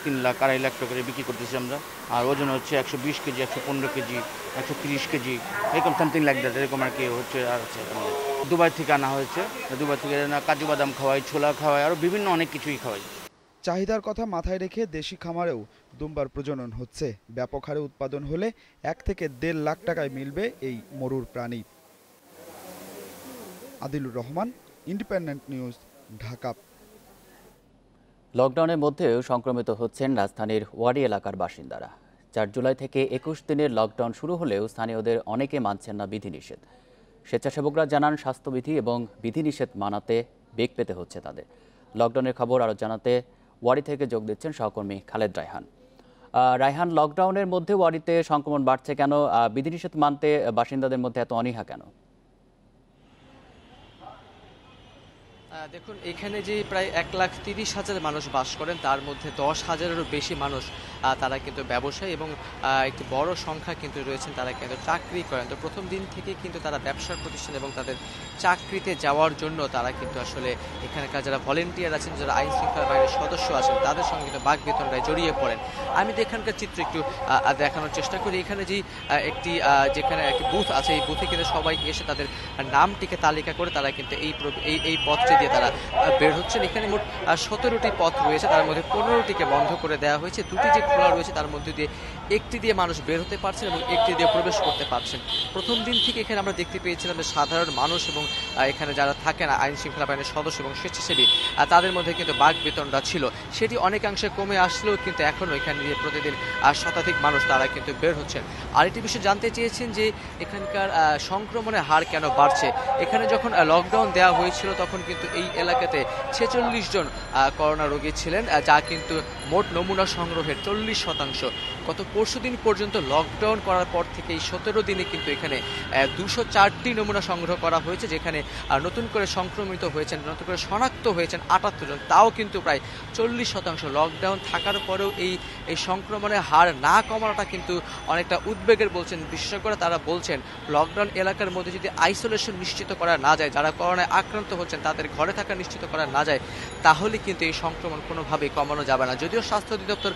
3 লাখ 2.5 লাখ টাকা করে বিক্রি করতেছি আমরা। আর ওজন হচ্ছে 120 কেজি, 115 কেজি, 130 কেজি, এরকম সামথিং লাইক দ্যাট, এরকম আর কি হচ্ছে। আর দুবাই থেকে আনা হয়েছে। দুবাই থেকে কাজু বাদাম খাওয়াই, ছোলা খাওয়াই, আরও বিভিন্ন অনেক কিছুই খাওয়াই। চাহিদার কথা মাথায় রেখে দেশি খামারেও দুম্বার প্রজনন হচ্ছে। ব্যাপক হারে উৎপাদন হলে 1 থেকে 1.5 লাখ টাকায় মিলবে এই মরুর প্রাণী। Adilur Rahman, independent news, Dhaka. লকডাউনের মধ্যেও সংক্রমিত হচ্ছেন রাজধানীর ওয়ারি এলাকার বাসিন্দারা। 4 জুলাই থেকে 21 দিনের লকডাউন শুরু হলেও স্থানীয়দের অনেকে মানছেন না বিধিনিষেধ। স্বেচ্ছাসেবকরা জানান স্বাস্থ্যবিধি এবং বিধিনিষেধ মানাতে বেগ পেতে হচ্ছে তাদের। লকডাউনের খবর আরও জানাতে ওয়ারি থেকে যোগ দিচ্ছেন সহকর্মী খালেদ রায়হান। রায়হান, লকডাউনের মধ্যে ওয়ারিতে সংক্রমণ বাড়ছে কেন? বিধিনিষেধ মানতে বাসিন্দাদের মধ্যে এত অনীহা কেন? দেখুন, এখানে যে প্রায় 1,30,000 মানুষ বাস করেন, তার মধ্যে 10,000-এরও বেশি মানুষ তারা কিন্তু ব্যবসায়ী এবং একটি বড় সংখ্যা কিন্তু রয়েছেন তারা কিন্তু চাকরি করেন। তো প্রথম দিন থেকে কিন্তু তারা ব্যবসার প্রতিষ্ঠান এবং তাদের চাকরিতে যাওয়ার জন্য তারা কিন্তু আসলে এখানকার যারা ভলেন্টিয়ার আছেন, যারা আইন শৃঙ্খলা বাহিনীর সদস্য আছেন, তাদের সঙ্গে কিন্তু বাকবিতণ্ডায় জড়িয়ে পড়েন। আমি তো এখানকার চিত্র একটু দেখানোর চেষ্টা করি। এখানে যে যেখানে একটি বুথ আছে, এই বুথে কিন্তু সবাই এসে তাদের নামটিকে তালিকা করে তারা কিন্তু এই পথটি দিয়ে তারা বের হচ্ছেন। এখানে মোট 17টি পথ রয়েছে, তার মধ্যে 15টিকে বন্ধ করে দেওয়া হয়েছে। 2টি যে খোলা রয়েছে তার মধ্যে দিয়ে একটি দিয়ে মানুষ বের হতে পারছেন এবং একটি দিয়ে প্রবেশ করতে পারছেন। প্রথম দিন থেকে এখানে আমরা দেখতে পেয়েছিলাম যে সাধারণ মানুষ এবং এখানে যারা থাকেন আইন শৃঙ্খলা বাহিনীর সদস্য এবং স্বেচ্ছাসেবী, তাদের মধ্যে কিন্তু বাকবিতণ্ডা ছিল। সেটি অনেকাংশে কমে আসলেও কিন্তু এখনও এখানে দিয়ে প্রতিদিন শতাধিক মানুষ তারা কিন্তু বের হচ্ছেন। আরেকটি বিষয় জানতে চেয়েছেন যে এখানকার সংক্রমণের হার কেন বাড়ছে। এখানে যখন লকডাউন দেওয়া হয়েছিল তখন কিন্তু এই এলাকাতে 46 জন করোনা রোগী ছিলেন, যা কিন্তু মোট নমুনা সংগ্রহের 40%। গত পরশুদিন পর্যন্ত লকডাউন করার পর থেকে এই 17 দিনে কিন্তু এখানে 204টি নমুনা সংগ্রহ করা হয়েছে, যেখানে নতুন করে সংক্রমিত হয়েছেন, নতুন করে শনাক্ত হয়েছেন 78 জন, তাও কিন্তু প্রায় 40%। লকডাউন থাকার পরেও এই সংক্রমণের হার না কমানোটা কিন্তু অনেকটা উদ্বেগের বলছেন বিশেষজ্ঞরা। তারা বলছেন লকডাউন এলাকার মধ্যে যদি আইসোলেশন নিশ্চিত করা না যায়, যারা করোনায় আক্রান্ত হচ্ছেন তাদের ঘরে থাকা নিশ্চিত করা না যায়, তাহলে কিন্তু এই সংক্রমণ কোনোভাবেই কমানো যাবে না। যদিও স্বাস্থ্য অধিদপ্তর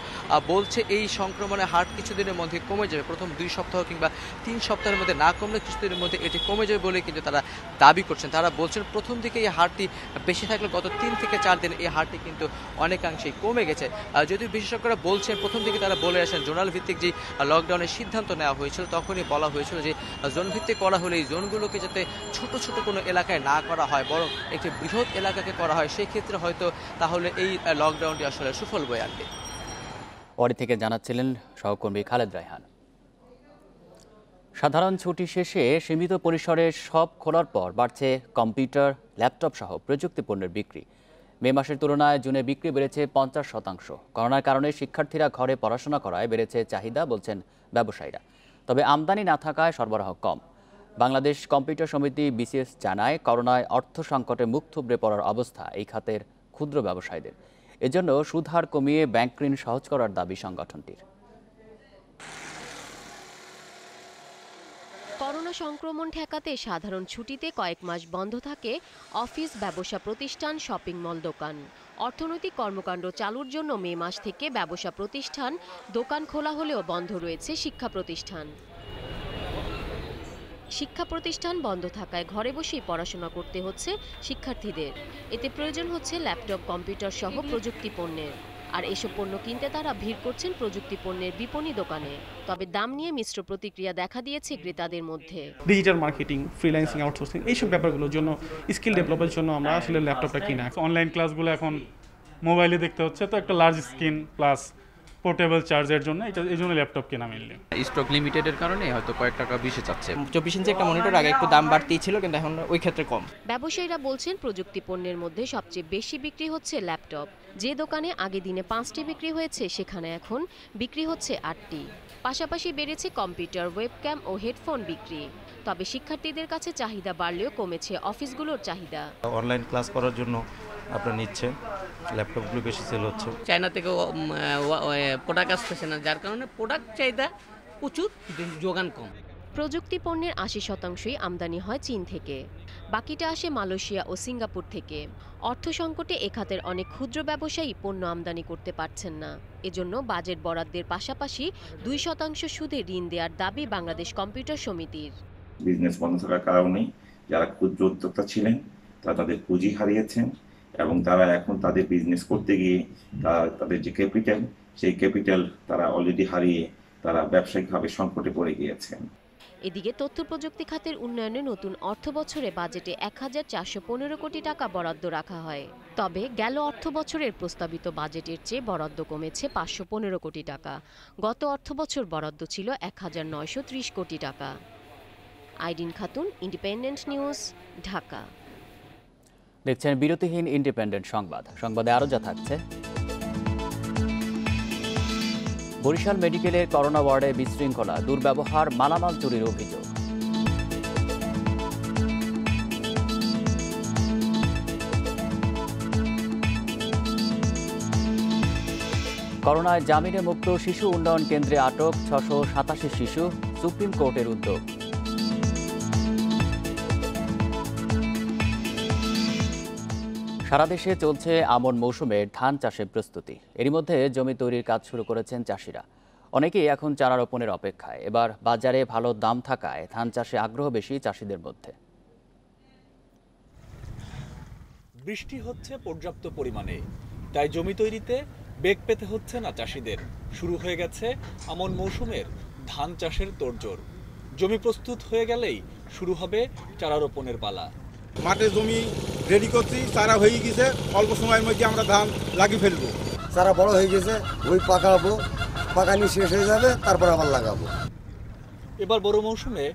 বলছে এই সংক্রমণের হার কিছুদিনের মধ্যে কমে যাবে, প্রথম 2 সপ্তাহ কিংবা 3 সপ্তাহের মধ্যে না কমলে কিছুদিনের মধ্যে এটি কমে যাবে বলে কিন্তু তারা দাবি করছেন। তারা বলছেন প্রথম দিকে এই হারটি বেশি থাকলে গত 3 থেকে 4 দিন এই হারটি কিন্তু অনেকাংশেই কমে গেছে। যদিও বিশেষজ্ঞরা বলছেন প্রথম দিকে তারা বলে আসেন জোনাল ভিত্তিক যে লকডাউনের সিদ্ধান্ত নেওয়া হয়েছিল তখনই বলা হয়েছিল যে জোন ভিত্তিক করা হলে এই জোনগুলোকে যাতে ছোট ছোট কোনো এলাকায় না করা হয়, বরং একটি বৃহৎ এলাকাকে করা হয়, সেই ক্ষেত্রে হয়তো তাহলে এই লকডাউনটি আসলে সুফল বয়ে আনবে। ওয়ারি থেকে জানাচ্ছিলেন সহকর্মী খালেদ রায়হান। সাধারণ ছুটি শেষে সীমিত পরিসরে সব খোলার পর বাড়ছে কম্পিউটার, ল্যাপটপ সহ প্রযুক্তি পণ্যের বিক্রি। মে মাসের তুলনায় জুনে বিক্রি বেড়েছে 50%। করোনার কারণে শিক্ষার্থীরা ঘরে পড়াশোনা করায় বেড়েছে চাহিদা, বলছেন ব্যবসায়ীরা। তবে আমদানি না থাকায় সরবরাহ কম। বাংলাদেশ কম্পিউটার সমিতি বিসিএস জানায়, করোনায় অর্থ সংকটে মুখ থুবড়ে পড়ার অবস্থা এই খাতের ক্ষুদ্র ব্যবসায়ীদের। এজন্য সুদ হার কমিয়ে ব্যাংক ঋণ সহজ করার দাবি সংগঠনটির। করোনা সংক্রমণ ঠেকাতে সাধারণ ছুটিতে কয়েক মাস বন্ধ থাকে অফিস, ব্যবসা প্রতিষ্ঠান, শপিং মল, দোকান। অর্থনৈতিক কর্মকাণ্ড চালুর জন্য মে মাস থেকে ব্যবসা প্রতিষ্ঠান, দোকান খোলা হলেও বন্ধ রয়েছে শিক্ষা প্রতিষ্ঠান। শিক্ষা প্রতিষ্ঠান বন্ধ থাকায় ঘরে বসেই পড়াশোনা করতে হচ্ছে শিক্ষার্থীদের। এতে প্রয়োজন হচ্ছে ল্যাপটপ, কম্পিউটার সহ প্রযুক্তি পণ্যের। আর এসব পণ্য কিনতে তারা ভিড় করছেন প্রযুক্তি পণ্যের বিপণী দোকানে। তবে দাম নিয়ে মিশ্র প্রতিক্রিয়া দেখা দিয়েছে ক্রেতাদের মধ্যে। ডিজিটাল মার্কেটিং, ফ্রিল্যান্সিং, আউটসোর্সিং এইসব ব্যাপারগুলোর জন্য, স্কিল ডেভেলপের জন্য আমরা আসলে ল্যাপটপটা কিনা। অনলাইন ক্লাসগুলো এখন মোবাইলে দেখতে হচ্ছে, তো একটা লার্জ স্ক্রিন প্লাস পোর্টেবল চার্জের জন্য এই জন্য ল্যাপটপ কেনা মেনলি। স্টক লিমিটেডের কারণে হয়তো কয়েক টাকা বেশি চাচ্ছে। 24 ইঞ্চি একটা মনিটর আগে একটু দাম বাড়তেই ছিল, কিন্তু এখন ওই ক্ষেত্রে কম। ব্যবসায়ীরা বলছেন প্রযুক্তি পণ্যের মধ্যে সবচেয়ে বেশি বিক্রি হচ্ছে ল্যাপটপ। যে দোকানে আগে দিনে 5টি বিক্রি হয়েছে সেখানে এখন বিক্রি হচ্ছে 8টি। পাশাপাশি বেড়েছে কম্পিউটার, ওয়েবক্যাম ও হেডফোন বিক্রি। তবে শিক্ষার্থীদের কাছে চাহিদা বাড়লেও কমেছে অফিসগুলোর চাহিদা। অনলাইন ক্লাস করার জন্য আপনার নিচ্ছে, ল্যাপটপগুলো বেশি সেল হচ্ছে। চায়না থেকে প্রোডাক্ট আসতেছে না, যার কারণে প্রোডাক্ট চাহিদা প্রচুর, যোগান কম। প্রযুক্তি পণ্যের ৮০% আমদানি হয় চীন থেকে, বাকিটা আসে মালয়েশিয়া ও সিঙ্গাপুর থেকে। অর্থ সংকটে এ খাতের অনেক ক্ষুদ্র ব্যবসায়ী পণ্য আমদানি করতে পারছেন না। এজন্য বাজেট বরাদ্দের পাশাপাশি 2% সুদে ঋণ দেওয়ার দাবি বাংলাদেশ কম্পিউটার সমিতির। বিজনেস বন্ধ থাকার কারণে যারা ক্ষুদ্র উদ্যোক্তা ছিলেন তারা তাদের পুঁজি হারিয়েছেন এবং তারা এখন তাদের বিজনেস করতে গিয়ে তাদের যে ক্যাপিটাল, সেই ক্যাপিটাল তারা অলরেডি হারিয়ে তারা ব্যবসায়িকভাবে সংকটে পড়ে গিয়েছেন। এদিকে তথ্য প্রযুক্তি খাতের উন্নয়নে নতুন অর্থ বছরে বাজেটে 1415 কোটি টাকা বরাদ্দ রাখা হয়। তবে গেল অর্থ বছরের প্রস্তাবিত বাজেটের চেয়ে বরাদ্দ কমেছে 515 কোটি টাকা। গত অর্থ বছর বরাদ্দ ছিল 1930 কোটি টাকা। Irin Khatun, independent news, Dhaka. দেখছেন বিরতিহীন ইন্ডিপেন্ডেন্ট সংবাদ। সংবাদে আরও যা থাকছে: বরিশাল মেডিকেলের করোনা ওয়ার্ডে বিশৃঙ্খলা, দুর্ব্যবহার, মালামাল চুরির অভিযোগ। করোনায় জামিনে মুক্ত শিশু উন্নয়ন কেন্দ্রে আটক 687 শিশু, সুপ্রিম কোর্টের উদ্যোগ। সারা দেশে চলছে আমন মৌসুমের ধান চাষের প্রস্তুতি। এরই মধ্যে জমি তৈরির কাজ শুরু করেছেন চাষিরা। অনেকেই এখন চারা রোপণের অপেক্ষায়। এবার বাজারে ভালো দাম থাকায় ধান চাষে আগ্রহ বেশি চাষিদের মধ্যে। বৃষ্টি হচ্ছে পর্যাপ্ত পরিমাণে, তাই জমি তৈরিতে বেগ পেতে হচ্ছে না চাষিদের। শুরু হয়ে গেছে আমন মৌসুমের ধান চাষের তোড়জোড়। জমি প্রস্তুত হয়ে গেলেই শুরু হবে চারা রোপণের পালা। মাঠে জমি রেডি করছি, চারা হয়ে গেছে, অল্প সময়ের মধ্যে আমরা ধান লাগিয়ে ফেলবো। চারা বড় হয়ে গেছে, ওই পাকাবো, পাকানি শেষ হয়ে যাবে, তারপর আবার লাগাবো। এবার বড় মৌসুমে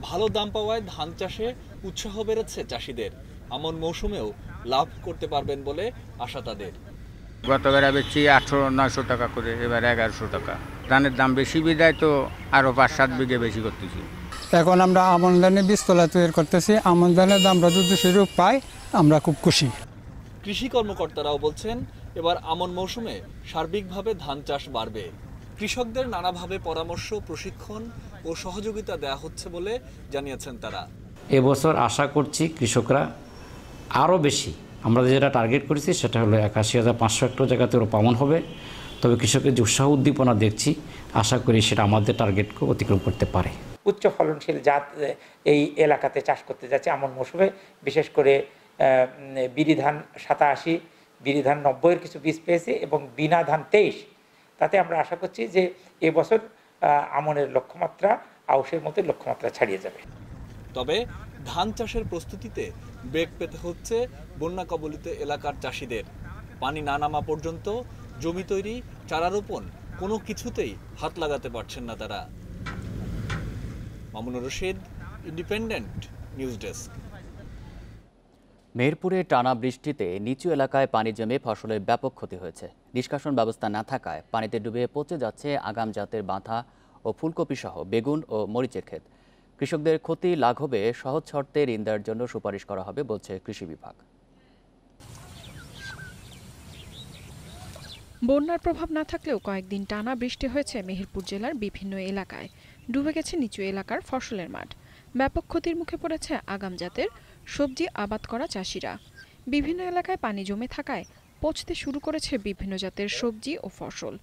ভালো দাম পাওয়ায় ধান চাষে উৎসাহ বেড়েছে চাষিদের। আমন মৌসুমেও লাভ করতে পারবেন বলে আশা তাদের। গতবার বেচি 800-900 টাকা করে, এবার 1100 টাকা। ধানের দাম বেশি বিদায় তো আরো 5-7 বিঘে বেশি করতেছি। এখন আমরা আমন ধানের বীজতলা তৈরি করতেছি। আমন ধানের দামটা যদি সেরূপ পাই আমরা খুব খুশি। কৃষি কর্মকর্তারাও বলছেন এবার আমন মৌসুমে সার্বিকভাবে ধান চাষ বাড়বে। কৃষকদের নানাভাবে পরামর্শ, প্রশিক্ষণ ও সহযোগিতা দেওয়া হচ্ছে বলে জানিয়েছেন তারা। এবছর আশা করছি কৃষকরা আরও বেশি, আমরা যেটা টার্গেট করেছি সেটা হলো 81,500 হেক্টর জায়গাতে রোপণ হবে। তবে কৃষকের যে উৎসাহ উদ্দীপনা দেখছি, আশা করি সেটা আমাদের টার্গেটকে অতিক্রম করতে পারে। উচ্চ ফলনশীল জাত এই এলাকাতে চাষ করতে যাচ্ছে আমন মৌসুমে। বিশেষ করে বিরি ধান 87, বিরি ধান 90-এর কিছু বীজ পেয়েছে এবং বিনা ধান 23। তাতে আমরা আশা করছি যে এবছর আমনের লক্ষ্যমাত্রা আউশের মধ্যে লক্ষ্যমাত্রা ছাড়িয়ে যাবে। তবে ধান চাষের প্রস্তুতিতে বেগ পেতে হচ্ছে বন্যা কবলিত এলাকার চাষিদের। পানি না নামা পর্যন্ত জমি তৈরি, চারা রোপণ কোনো কিছুতেই হাত লাগাতে পারছেন না তারা। Mamunur Rashid, independent news desk. মেহেরপুরে টানা বৃষ্টিতে নিচু এলাকায় পানি জমে ফসলের ব্যাপক ক্ষতি হয়েছে। নিষ্কাশন ব্যবস্থা না থাকায় পানিতে ডুবে পচে যাচ্ছে আগাম জাতের বাঁধা ও ফুলকপি সহ বেগুন ও মরিচের ক্ষেত। কৃষকদের ক্ষতি লাঘবে সহজ শর্তে ঋণ দেওয়ার জন্য সুপারিশ করা হবে বলছে কৃষি বিভাগ। বন্যার প্রভাব না থাকলেও কয়েকদিন টানা বৃষ্টি হয়েছে মেহেরপুর জেলার বিভিন্ন এলাকায়। ডুবে গেছে নিচু এলাকার ফসলের মাঠ। ব্যাপক ক্ষতির মুখে পড়েছে আগাম জাতের সবজি আবাদ করা চাষিরা। বিভিন্ন এলাকায় পানি জমে থাকায় পচতে শুরু করেছে বিভিন্ন জাতের সবজি ও ফসল।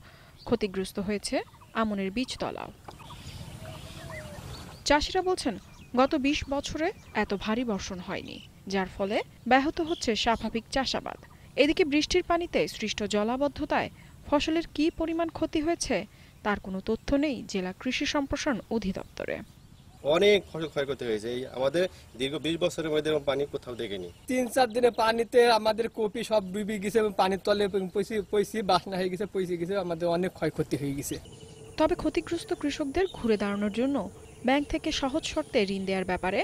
ক্ষতিগ্রস্ত হয়েছে আমনের বীজতলাও। চাষিরা বলছেন গত 20 বছরে এত ভারী বর্ষণ হয়নি, যার ফলে ব্যাহত হচ্ছে স্বাভাবিক চাষাবাদ। এদিকে বৃষ্টির পানিতে সৃষ্ট জলাবদ্ধতায় ফসলের কী পরিমাণ ক্ষতি হয়েছে তার কোনো তথ্য নেই জেলা কৃষি সম্প্রসারণ অধিদপ্তরে। অনেক ফসল ক্ষয়ক্ষতি হয়েছে। এই আমাদের দীর্ঘ 20 বছরের মধ্যে পানি কোথাও দেখিনি। 3-4 দিনে পানিতে আমাদের কপি সব ডুবে গেছে, পানির তলে পয়সি বাসনা হয়ে গেছে, পয়সে গেছে, আমাদের অনেক ক্ষয়ক্ষতি হয়ে গেছে। তবে ক্ষতিগ্রস্ত কৃষকদের ঘুরে দাঁড়ানোর জন্য ব্যাংক থেকে সহজ শর্তে ঋণ দেওয়ার ব্যাপারে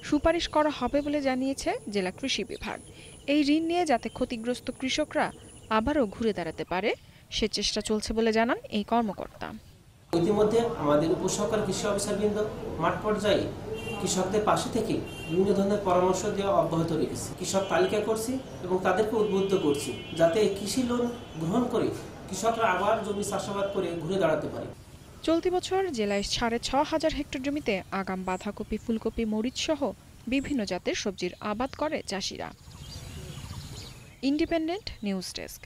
সুপারিশ করা হবে বলে জানিয়েছে জেলা কৃষি বিভাগ। এই ঋণ নিয়ে যাতে ক্ষতিগ্রস্ত কৃষকরা আবারও ঘুরে দাঁড়াতে পারে সে চেষ্টা চলছে বলে জানান এই কর্মকর্তা। ইতিমধ্যে আমাদের উপসহকারী কৃষি অফিসারবৃন্দ মাঠ পর্যায়ে কৃষকদের পাশে থেকে বিভিন্ন ধরনের পরামর্শ দেওয়া অব্যাহত রেখেছি। কৃষক তালিকা করছি এবং তাদেরকে উদ্বুদ্ধ করছি যাতে কৃষি লোন গ্রহণ করে কৃষকরা আবার জমি চাষাবাদ করে ঘুরে দাঁড়াতে পারে। চলতি বছর জেলায় ৬,৫০০ হেক্টর জমিতে আগাম, বাঁধাকপি, ফুলকপি, মরিচ সহ বিভিন্ন জাতের সবজির আবাদ করে চাষিরা। Independent news desk.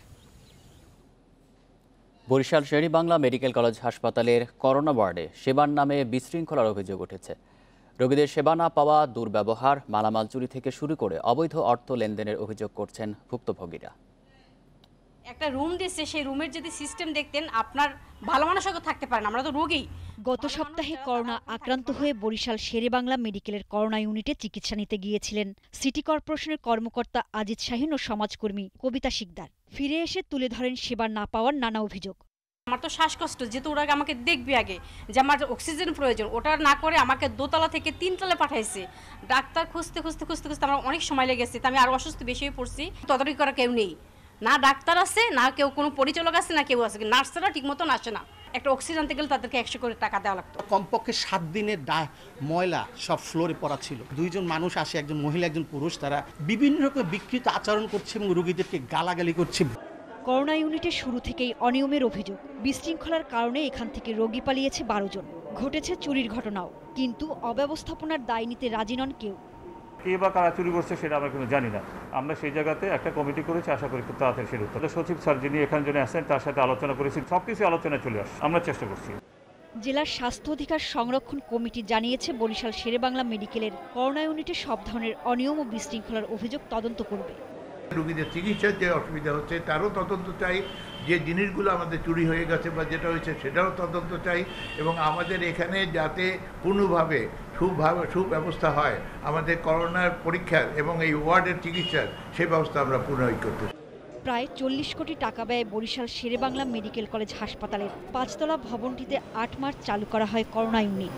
Barishal Sher-e-Bangla medical college হাসপাতালের করোনা ওয়ার্ডে সেবার নামে বিশৃঙ্খলার অভিযোগ উঠেছে। রোগীদের সেবা না পাওয়া, দুর্ব্যবহার, মালামাল চুরি থেকে শুরু করে অবৈধ অর্থ লেনদেনের অভিযোগ করছেন ভুক্তভোগীরা। একটা রুম দিয়েছে, সেই রুমের যদি সিস্টেম দেখতেন আপনার ভালো মানুষও থাকতে পারেন, আমরা তো রোগী। গত সপ্তাহে করোনা আক্রান্ত হয়ে বরিশাল শেরেবাংলা মেডিকেলের করোনা ইউনিটে চিকিৎসা নিতে গিয়েছিলেন সিটি কর্পোরেশনের কর্মকর্তা আজিজ শাহীন ও সমাজকর্মী কবিতা শিকদার। ফিরে এসে তুলে ধরেন সেবা না পাওয়ার নানা অভিযোগ। আমার তো শ্বাসকষ্ট, যেহেতু ওরা আমাকে দেখবে আগে যে আমার অক্সিজেন প্রয়োজন, ওটা না করে আমাকে 2তলা থেকে 3তলা পাঠাইছে। ডাক্তার খুঁজতে খুঁজতে খুঁজতে খুঁজতে আমার অনেক সময় লেগেছে, আমি আরও অসুস্থ বেশি হয়ে পড়ছি। তদারকি করা কেউ নেই, না ডাক্তার আছে, না কেউ কোনো পরিচালক আছে, না কেউ আছে। নার্সরা ঠিক মতন আসে না। একটা অক্সিজেন আনতে গেলে তাদেরকে 100 করে টাকা দেওয়া লাগতো। কমপক্ষে 7 দিনের ময়লা সব ফ্লোরে পড়া ছিল। 2 জন মানুষ আসে, একজন মহিলা একজন পুরুষ, তারা বিভিন্ন রকম বিকৃত আচরণ করছে এবং রোগীদেরকে গালাগালি করছে। করোনা ইউনিটে শুরু থেকেই অনিয়মের অভিযোগ। বিশৃঙ্খলার কারণে এখান থেকে রোগী পালিয়েছে 12 জন। ঘটেছে চুরির ঘটনাও, কিন্তু অব্যবস্থাপনার দায় নিতে রাজি নন কেউ। কে বা কারা চুরি করছে সেটা আমরা কোনো জানি না। আমরা সেই জায়গাতে একটা কমিটি করেছি, আশা করি খুব তাড়াতাড়ি সেটা উত্তর। সচিব স্যার যিনি এখানে জন্য আসেন তার সাথে আলোচনা করেছি, সবকিছু আলোচনায় চলে আসছে, আমরা চেষ্টা করছি। জেলার স্বাস্থ্য অধিকার সংরক্ষণ কমিটি জানিয়েছে বরিশাল শেরেবাংলা মেডিকেলের করোনা ইউনিটে সব ধরনের অনিয়ম ও বিশৃঙ্খলার অভিযোগ তদন্ত করবে। রোগীদের চিকিৎসার যে অসুবিধা হচ্ছে তারও তদন্ত চাই, যে জিনিসগুলো আমাদের চুরি হয়ে গেছে বা যেটা হয়েছে সেটাও তদন্ত চাই, এবং আমাদের এখানে যাতে কোনোভাবে সুব্যবস্থা হয় আমাদের করোনার পরীক্ষার এবং এই ওয়ার্ডের চিকিৎসার, সেই ব্যবস্থা আমরা পুনরায় করতে। প্রায় 40 কোটি টাকা ব্যয়ে বরিশাল শেরেবাংলা মেডিকেল কলেজ হাসপাতালের 5তলা ভবনটিতে 8 মার্চ চালু করা হয় corona unit.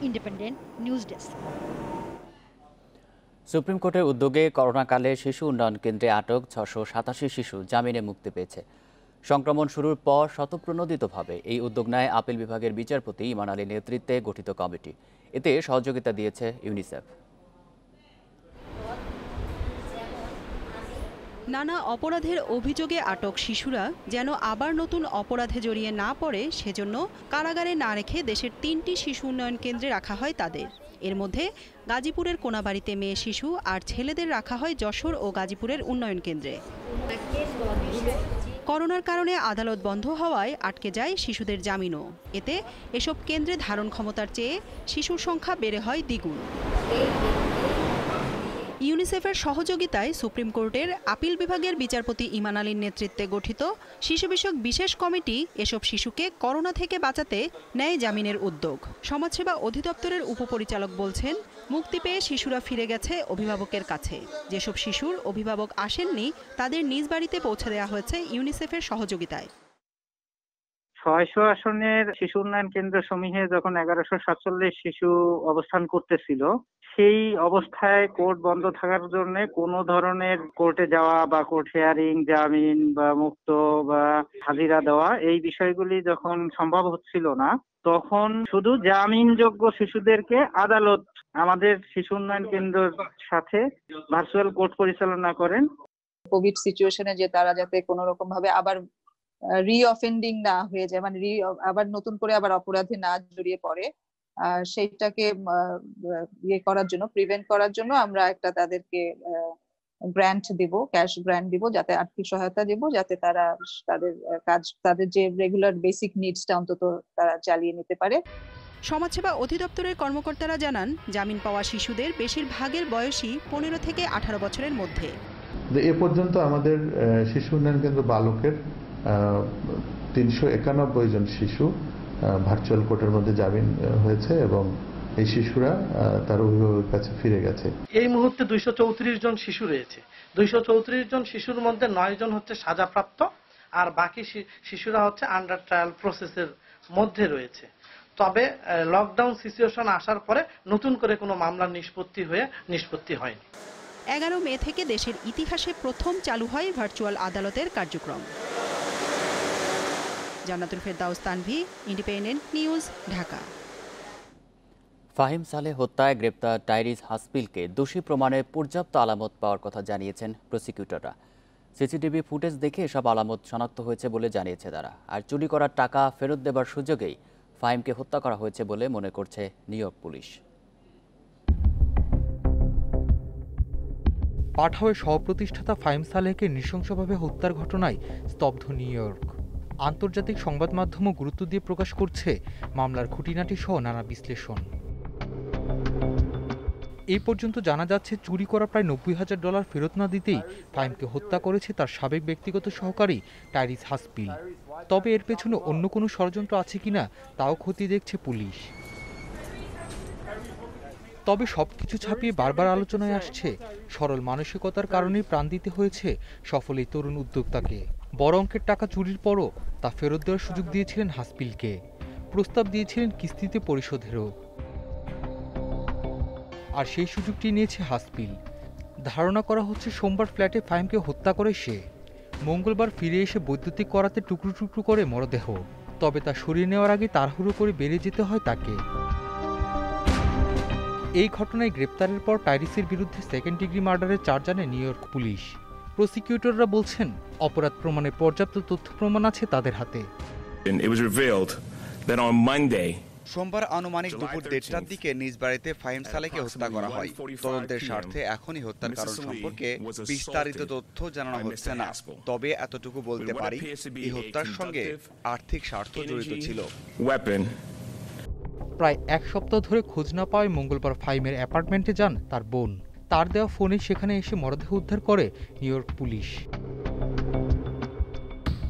Independent news desk. Supreme কোর্টের উদ্যোগে করোনাকালে শিশু উন্নয়ন কেন্দ্রে আটক 687 শিশু জামিনে মুক্তি পেয়েছে। সংক্রমণ শুরুর পর স্বতঃপ্রণোদিতভাবে এই উদ্যোগ নেয় আপিল বিভাগের বিচারপতি ইমান আলীর নেতৃত্বে গঠিত কমিটি। এতে সহযোগিতা দিয়েছে ইউনিসেফ। নানা অপরাধের অভিযোগে আটক শিশুরা যেন আবার নতুন অপরাধে জড়িয়ে না পড়ে, সেজন্য কারাগারে না রেখে দেশের 3টি শিশু উন্নয়ন কেন্দ্রে রাখা হয় তাদের। এর মধ্যে গাজীপুরের কোনাবাড়িতে মেয়ে শিশু আর ছেলেদের রাখা হয় যশোর ও গাজীপুরের উন্নয়ন কেন্দ্রে। করোনার কারণে আদালত বন্ধ হওয়ায় আটকে যায় শিশুদের জামিনও। এতে এসব কেন্দ্রে ধারণ ক্ষমতার চেয়ে শিশুর সংখ্যা বেড়ে হয় দ্বিগুণ। ইউনিসেফের সহযোগিতায় সুপ্রিম কোর্টের আপিল বিভাগের বিচারপতি ইমান আলীর নেতৃত্বে গঠিত শিশু বিষয়ক বিশেষ কমিটি এসব শিশুকে করোনা থেকে বাঁচাতে নেয় জামিনের উদ্যোগ। সমাজসেবা অধিদপ্তরের উপপরিচালক বলছেন, মুক্তি পেয়ে শিশুরা ফিরে গেছে অভিভাবকের কাছে। যেসব শিশুর অভিভাবক আসেননি তাদের নিজ বাড়িতে পৌঁছে দেওয়া হয়েছে ইউনিসেফের সহযোগিতায়। 600 আসনের শিশু উন্নয়ন কেন্দ্র সমূহে যখন 1147 শিশু অবস্থান করতেছিল, সেই অবস্থায় কোর্ট বন্ধ থাকার জন্য কোনো ধরনের কোর্টে যাওয়া বা কোর্ট হিয়ারিং, জামিন বা মুক্ত বা হাজিরা দেওয়া, এই বিষয়গুলি যখন সম্ভব হচ্ছিল না, তখন শুধু জামিনযোগ্য শিশুদেরকে আদালত আমাদের শিশু উন্নয়ন কেন্দ্রের সাথে ভার্চুয়াল কোর্ট পরিচালনা করেন। কোভিড সিচুয়েশনে যে তারা যাতে কোনো রকম ভাবে আবার রিঅফেন্ডিং না হয়ে যায়, মানে আবার নতুন করে আবার অপরাধে না জড়িয়ে পড়ে, সেইটাকে করার জন্য, প্রিভেন্ট করার জন্য আমরা একটা তাদেরকে গ্র্যান্ট দিব, ক্যাশ গ্র্যান্ট দিব, যাতে আর্থিক সহায়তা দিব, যাতে তারা তাদের যে রেগুলার বেসিক নিডসটা অন্তত তারা চালিয়ে নিতে পারে। সমাজসেবা অধিদপ্তরের কর্মকর্তারা জানান, জামিন পাওয়া শিশুদের বেশিরভাগের বয়সই 15 থেকে 18 বছরের মধ্যে। এ পর্যন্ত আমাদের শিশু উন্নয়ন কেন্দ্র বালকের 391 জন শিশু ভার্চুয়াল কোর্টের মধ্যে জামিন হয়েছে এবং এই শিশুরা তার অভিভাবকের কাছে ফিরে গেছে। এই মুহূর্তে 234 জন শিশু রয়েছে। 234 জন শিশুর মধ্যে 9 জন হচ্ছে সাজাপ্রাপ্ত, আর বাকি শিশুরা হচ্ছে আন্ডার ট্রায়াল প্রসেসের মধ্যে রয়েছে। তবে লকডাউন সিচুয়েশন আসার পরে নতুন করে কোনো মামলার নিষ্পত্তি হয়নি। 11 মে থেকে দেশের ইতিহাসে প্রথম চালু হয় ভার্চুয়াল আদালতের কার্যক্রম। জান্নাতুল ফেরদাউস তানভি, ইন্ডিপেন্ডেন্ট নিউজ, ঢাকা। ফাহিম সালেহ হত্যায় গ্রেপ্তার টাইরিস হাসপিলকে দোষী প্রমাণে পর্যাপ্ত আলামত পাওয়ার কথা জানিয়েছেন প্রসিকিউটররা। সিসিটিভি ফুটেজ দেখে এসব আলামত শনাক্ত হয়েছে বলে জানিয়েছে তারা। আর চুরি করার টাকা ফেরত দেবার সুযোগেই ফাহিমকে হত্যা করা হয়েছে বলে মনে করছে নিউ ইয়র্ক পুলিশ। পাঠাওয়ের সহপ্রতিষ্ঠাতা ফাহিম সালেহকে নৃশংসভাবে হত্যার ঘটনায় স্তব্ধ নিউ ইয়র্ক। আন্তর্জাতিক সংবাদ মাধ্যমও গুরুত্ব দিয়ে প্রকাশ করছে মামলার খুঁটিনাটি সহ নানা বিশ্লেষণ। এই পর্যন্ত জানা যাচ্ছে চুরি করা প্রায় $90,000 ফেরত না দিতেই ফাহিমকে হত্যা করেছে তার সাবেক ব্যক্তিগত সহকারী টাইরিস হাসপিল। তবে এর পেছনে অন্য কোনো ষড়যন্ত্র আছে কিনা তাও খতিয়ে দেখছে পুলিশ। তবে সবকিছু ছাপিয়ে বারবার আলোচনায় আসছে সরল মানসিকতার কারণেই প্রাণ দিতে হয়েছে সফল এই তরুণ উদ্যোক্তাকে। বড় অঙ্কের টাকা চুরির পরও তা ফেরত দেওয়ার সুযোগ দিয়েছিলেন হাসপিলকে, প্রস্তাব দিয়েছিলেন কিস্তিতে পরিশোধেরও। আর সেই সুযোগটি নিয়েছে হাসপিল। ধারণা করা হচ্ছে সোমবার ফ্ল্যাটে ফাহিমকে হত্যা করে সে। মঙ্গলবার ফিরে এসে বৈদ্যুতিক করাতে টুকরো টুকরো করে মরদেহ। তবে তা সরিয়ে নেওয়ার আগে তাড়াহুড়ো করে বেরিয়ে যেতে হয় তাকে। এই ঘটনায় গ্রেপ্তারের পর টাইরিসের বিরুদ্ধে সেকেন্ড ডিগ্রি মার্ডারের চার্জ আনে নিউ ইয়র্ক পুলিশ। প্রসিকিউটররা বলছেন অপরাধ প্রমাণের পর্যাপ্ত তথ্য প্রমাণ আছে তাদের হাতে। সোমবার আনুমানিক দুপুর 1:30টার দিকে নিজ বাড়িতে ফাহিম সালেহকে হত্যা করা হয়। তদন্তের স্বার্থে এখনই হত্যার কারণ সম্পর্কে বিস্তারিত তথ্য জানানো হচ্ছে না। তবে এতটুকু বলতে পারি, এই হত্যার সঙ্গে আর্থিক স্বার্থ জড়িত ছিল। প্রায় এক সপ্তাহ ধরে খোঁজ না পাওয়ায় মঙ্গলবার ফাহিমের অ্যাপার্টমেন্টে যান তার বোন। তার দেওয়া ফোনে সেখানে এসে মরদেহ উদ্ধার করে নিউ ইয়র্ক পুলিশ।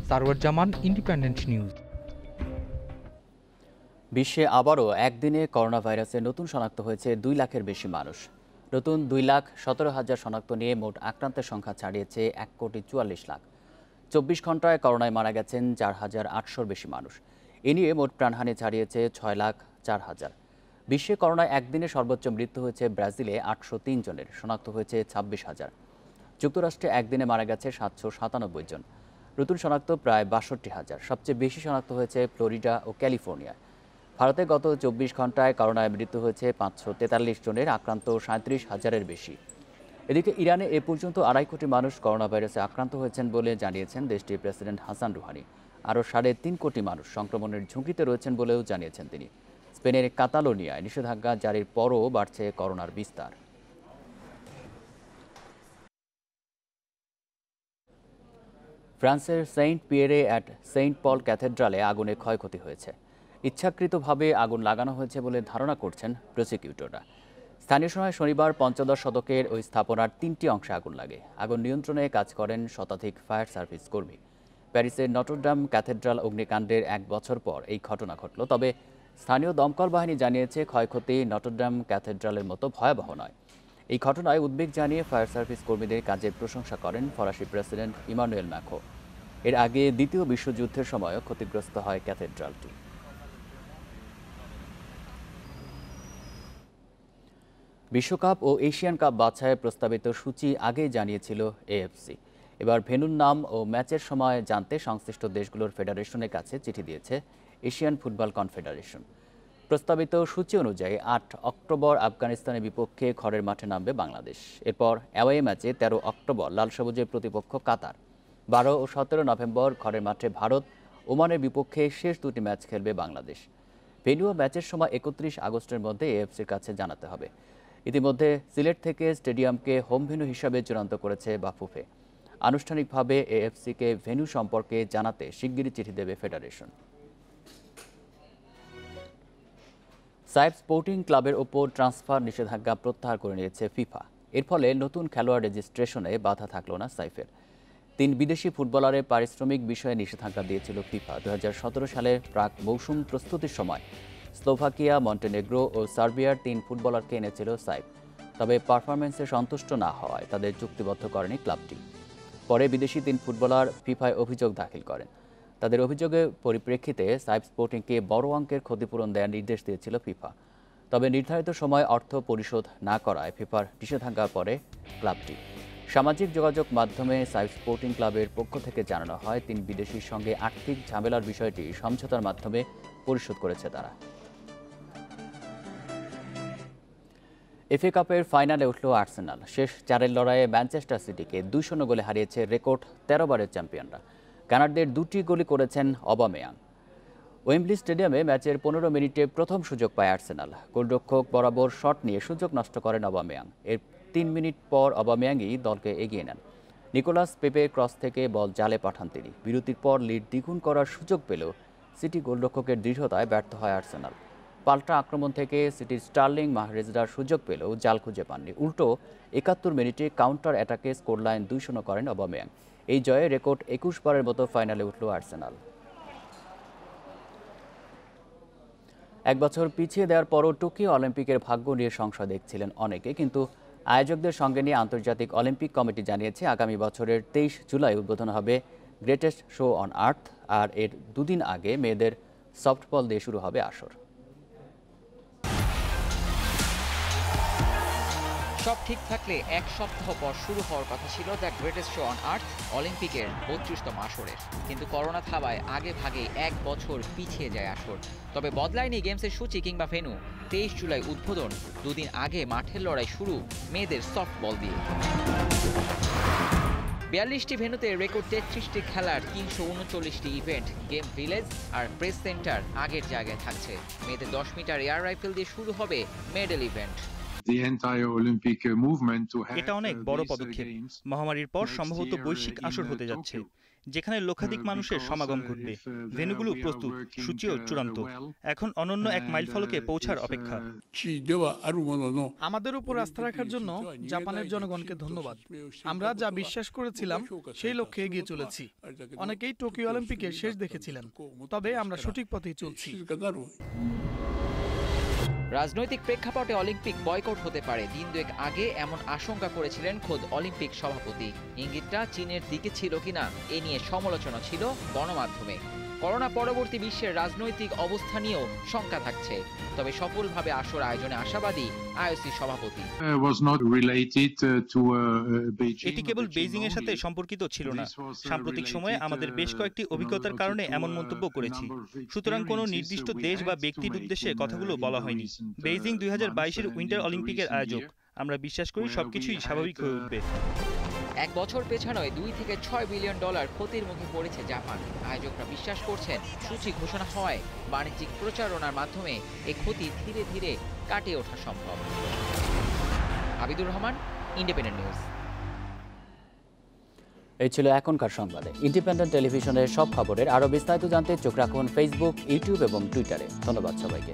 সারওয়ার জামান, ইন্ডিপেন্ডেন্ট নিউজ। বিশ্বে আবারও একদিনে করোনা ভাইরাসে নতুন শনাক্ত হয়েছে 2 লাখের বেশি মানুষ। নতুন 2,17,000 শনাক্ত নিয়ে মোট আক্রান্তের সংখ্যা ছাড়িয়েছে 1,44,00,000। 24 ঘন্টায় করোনায় মারা গেছেন 4,800-র বেশি মানুষ। এ নিয়ে মোট প্রাণহানি ছাড়িয়েছে 6,04,000। বিশ্বে করোনায় একদিনে সর্বোচ্চ মৃত্যু হয়েছে ব্রাজিলে 803 জনের, শনাক্ত হয়েছে 26,000। যুক্তরাষ্ট্রে একদিনে মারা গেছে 797 জন, নতুন শনাক্ত প্রায় 62,000। সবচেয়ে বেশি শনাক্ত হয়েছে ফ্লোরিডা ও ক্যালিফোর্নিয়ায়। ভারতে গত 24 ঘন্টায় করোনায় মৃত্যু হয়েছে 543 জনের, আক্রান্ত 37,000-এর বেশি। এদিকে ইরানে এ পর্যন্ত 2.5 কোটি মানুষ করোনা ভাইরাসে আক্রান্ত হয়েছেন বলে জানিয়েছেন দেশটির প্রেসিডেন্ট হাসান রুহানি। আরও 3.5 কোটি মানুষ সংক্রমণের ঝুঁকিতে রয়েছেন বলেও জানিয়েছেন তিনি। স্পেনের কাতালোনিয়ায় নিষেধাজ্ঞা জারির পরও বাড়ছে করোনার বিস্তার। ফ্রান্সের সেন্ট পিয়েরে অ্যাট সেন্ট পল ক্যাথেড্রালে আগুনে ক্ষয়ক্ষতি হয়েছে। ইচ্ছাকৃতভাবে আগুন লাগানো হয়েছে বলে ধারণা করছেন প্রসিকিউটররা। স্থানীয় সময় শনিবার পঞ্চদশ শতকের ওই স্থাপনার 3টি অংশে আগুন লাগে। আগুন নিয়ন্ত্রণে কাজ করেন শতাধিক ফায়ার সার্ভিস কর্মী। প্যারিসের নটরডাম ক্যাথেড্রাল অগ্নিকাণ্ডের 1 বছর পর এই ঘটনা ঘটল। তবে স্থানীয় দমকল বাহিনী জানিয়েছে ক্ষয়ক্ষতি নটরডাম ক্যাথেড্রালের মতো ভয়াবহ নয়। এই ঘটনায় উদ্বেগ জানিয়ে ফায়ার সার্ভিস কর্মীদের কাজের প্রশংসা করেন ফরাসি প্রেসিডেন্ট ইমানুয়েল ম্যাক্রো। এর আগে দ্বিতীয় বিশ্বযুদ্ধের সময়ও ক্ষতিগ্রস্ত হয় ক্যাথেড্রালটি। বিশ্বকাপ ও এশিয়ান কাপ বাছাইয়ের প্রস্তাবিত সূচি আগেই জানিয়েছিল এএফসি। এবার ভেন্যুর নাম ও ম্যাচের সময় জানতে সংশ্লিষ্ট দেশগুলোর ফেডারেশনের কাছে চিঠি দিয়েছে এশিয়ান ফুটবল কনফেডারেশন। প্রস্তাবিত সূচি অনুযায়ী 8 অক্টোবর আফগানিস্তানের বিপক্ষে ঘরের মাঠে নামবে বাংলাদেশ। এরপর অ্যাওয়ে ম্যাচে 13 অক্টোবর লাল সবুজের প্রতিপক্ষ কাতার। 12 ও 17 নভেম্বর ঘরের মাঠে ভারত, ওমানের বিপক্ষে শেষ 2টি ম্যাচ খেলবে বাংলাদেশ। ভেন্যু ও ম্যাচের সময় 31 আগস্টের মধ্যে এএফসির কাছে জানাতে হবে। ইতিমধ্যে সিলেট থেকে স্টেডিয়ামকে হোম ভেন্যু হিসাবে চূড়ান্ত করেছে বাফুফে। আনুষ্ঠানিকভাবে এএফসিকে ভেন্যু সম্পর্কে জানাতে শিগগিরই চিঠি দেবে ফেডারেশন। সাইফ স্পোর্টিং ক্লাবের ওপর ট্রান্সফার নিষেধাজ্ঞা প্রত্যাহার করে নিয়েছে ফিফা। এর ফলে নতুন খেলোয়াড় রেজিস্ট্রেশনে বাধা থাকল না সাইফের। 3 বিদেশি ফুটবলারের পারিশ্রমিক বিষয়ে নিষেধাজ্ঞা দিয়েছিল ফিফা। 2017 সালের প্রাক মৌসুম প্রস্তুতির সময় স্লোভাকিয়া, মন্টেনেগ্রো ও সার্বিয়ার 3 ফুটবলারকে এনেছিল সাইফ। তবে পারফরম্যান্সে সন্তুষ্ট না হওয়ায় তাদের চুক্তিবদ্ধ করেনি ক্লাবটি। পরে বিদেশি 3 ফুটবলার ফিফায় অভিযোগ দাখিল করেন। তাদের অভিযোগের পরিপ্রেক্ষিতে সাইফ স্পোর্টিংকে বড় অঙ্কের ক্ষতিপূরণ দেওয়ার নির্দেশ দিয়েছিল ফিফা। তবে নির্ধারিত সময় অর্থ পরিশোধ না করায় ফিফার নিষেধাজ্ঞা পড়ে ক্লাবটি। সামাজিক যোগাযোগ মাধ্যমে সাইফ স্পোর্টিং ক্লাবের পক্ষ থেকে জানানো হয় 3 বিদেশির সঙ্গে আর্থিক ঝামেলার বিষয়টি সমঝোতার মাধ্যমে পরিশোধ করেছে তারা। এফএ কাপের ফাইনালে উঠল আর্সেনাল। শেষ 4-এর লড়াইয়ে ম্যানচেস্টার সিটিকে 2-0 গোলে হারিয়েছে রেকর্ড 13 বারের চ্যাম্পিয়নরা। কানাডদের 2টি গোলই করেছেন অবামেয়াং। ওয়েম্বলি স্টেডিয়ামে ম্যাচের 15 মিনিটে প্রথম সুযোগ পায় আর্সেনাল। গোলরক্ষক বরাবর শট নিয়ে সুযোগ নষ্ট করেন অবামেয়াং। এর 3 মিনিট পর অবামেয়াংই দলকে এগিয়ে নেন। নিকোলাস পেপে ক্রস থেকে বল জালে পাঠান তিনি। বিরতির পর লিড দ্বিগুণ করার সুযোগ পেলেও সিটি গোলরক্ষকের দৃঢ়তায় ব্যর্থ হয় আর্সেনাল। পাল্টা আক্রমণ থেকে সিটির স্টার্লিং মাহরেজরার সুযোগ পেলেও জাল খুঁজে পাননি। উল্টো 71 মিনিটে কাউন্টার অ্যাটাকে স্কোরলাইন 2-0 করেন অবামেয়াং। এই জয়ে রেকর্ড 21 বারের মতো ফাইনালে উঠল আর্সেনাল। এক বছর পিছিয়ে দেওয়ার পরও টোকিও অলিম্পিকের ভাগ্য নিয়ে সংশয় দেখছিলেন অনেকে, কিন্তু আয়োজকদের সঙ্গে নিয়ে আন্তর্জাতিক অলিম্পিক কমিটি জানিয়েছে আগামী বছরের 23 জুলাই উদ্বোধন হবে গ্রেটেস্ট শো অন আর্থ। আর এর দুদিন আগে মেয়েদের সফটবল দিয়ে শুরু হবে আসর। সব ঠিক থাকলে এক সপ্তাহ পর শুরু হওয়ার কথা ছিল the greatest show on earth অলিম্পিকের 32তম আসরের, কিন্তু করোনা থাবায় আগে ভাগে এক বছর পিছিয়ে যায় আসর। তবে বদলায়নি গেমসের সূচি কিংবা ভেন্যু। 23 জুলাই উদ্বোধন, দুদিন আগে মাঠের লড়াই শুরু মেয়েদের সফটবল দিয়ে। 42টি ভেন্যুতে রেকর্ড 33টি খেলার 339টি ইভেন্ট। গেম ভিলেজ আর প্রেস সেন্টার আগের জায়গায় থাকছে। মেয়েদের 10 মিটার এয়ার রাইফেল দিয়ে শুরু হবে মেডেল ইভেন্ট। এটা অনেক বড় পদক্ষেপ। মহামারীর পর সম্ভবত বৈশ্বিক আসর হতে যাচ্ছে, যেখানে লক্ষাধিক মানুষের সমাগম ঘটবে। ভেন্যুগুলো প্রস্তুত, সূচিও চূড়ান্ত। এখন অনন্য এক মাইলফলকে পৌঁছার অপেক্ষা। আমাদের উপর আস্থা রাখার জন্য জাপানের জনগণকে ধন্যবাদ। আমরা যা বিশ্বাস করেছিলাম সেই লক্ষ্যে এগিয়ে চলেছি। অনেকেই টোকিও অলিম্পিকের শেষ দেখেছিলেন, তবে আমরা সঠিক পথেই চলছি। রাজনৈতিক প্রেক্ষাপটে অলিম্পিক বয়কট হতে পারে, দিন দুয়েক আগে এমন আশঙ্কা করেছিলেন খোদ অলিম্পিক সভাপতি। ইঙ্গিতটা চীনের দিকে ছিল কিনা এ নিয়ে সমালোচনা ছিল গণমাধ্যমে। করোনা পরবর্তী বিশ্বের রাজনৈতিক অবস্থা নিয়েও শঙ্কা থাকছে। তবে সফলভাবে আসর আয়োজনে আশাবাদী আইওসি সভাপতি। এটি কেবল বেইজিং এর সাথে সম্পর্কিত ছিল না। সাম্প্রতিক সময়ে আমাদের বেশ কয়েকটি অভিজ্ঞতার কারণে এমন মন্তব্য করেছি। সুতরাং কোনো নির্দিষ্ট দেশ বা ব্যক্তির উদ্দেশ্যে কথাগুলো বলা হয়নি। বেইজিং 2022-এর উইন্টার অলিম্পিকের আয়োজক। আমরা বিশ্বাস করি সবকিছুই স্বাভাবিক হয়ে উঠবে। এক বছর পেছানোয় $2 থেকে $6 বিলিয়ন ক্ষতির মুখে পড়েছে জাপান। আয়োজকরা বিশ্বাস করছেন সূচি ঘোষণা হওয়ায় বাণিজ্যিক প্রচারণার মাধ্যমে এই ক্ষতি ধীরে ধীরে কাটিয়ে ওঠা সম্ভব। Abidur Rahman, independent news. এই ছিল এখনকার সংবাদে। ইন্ডিপেন্ডেন্ট টেলিভিশনের সব খবরের আরও বিস্তারিত জানতে চোখ রাখুন ফেসবুক, ইউটিউব এবং টুইটারে। ধন্যবাদ সবাইকে।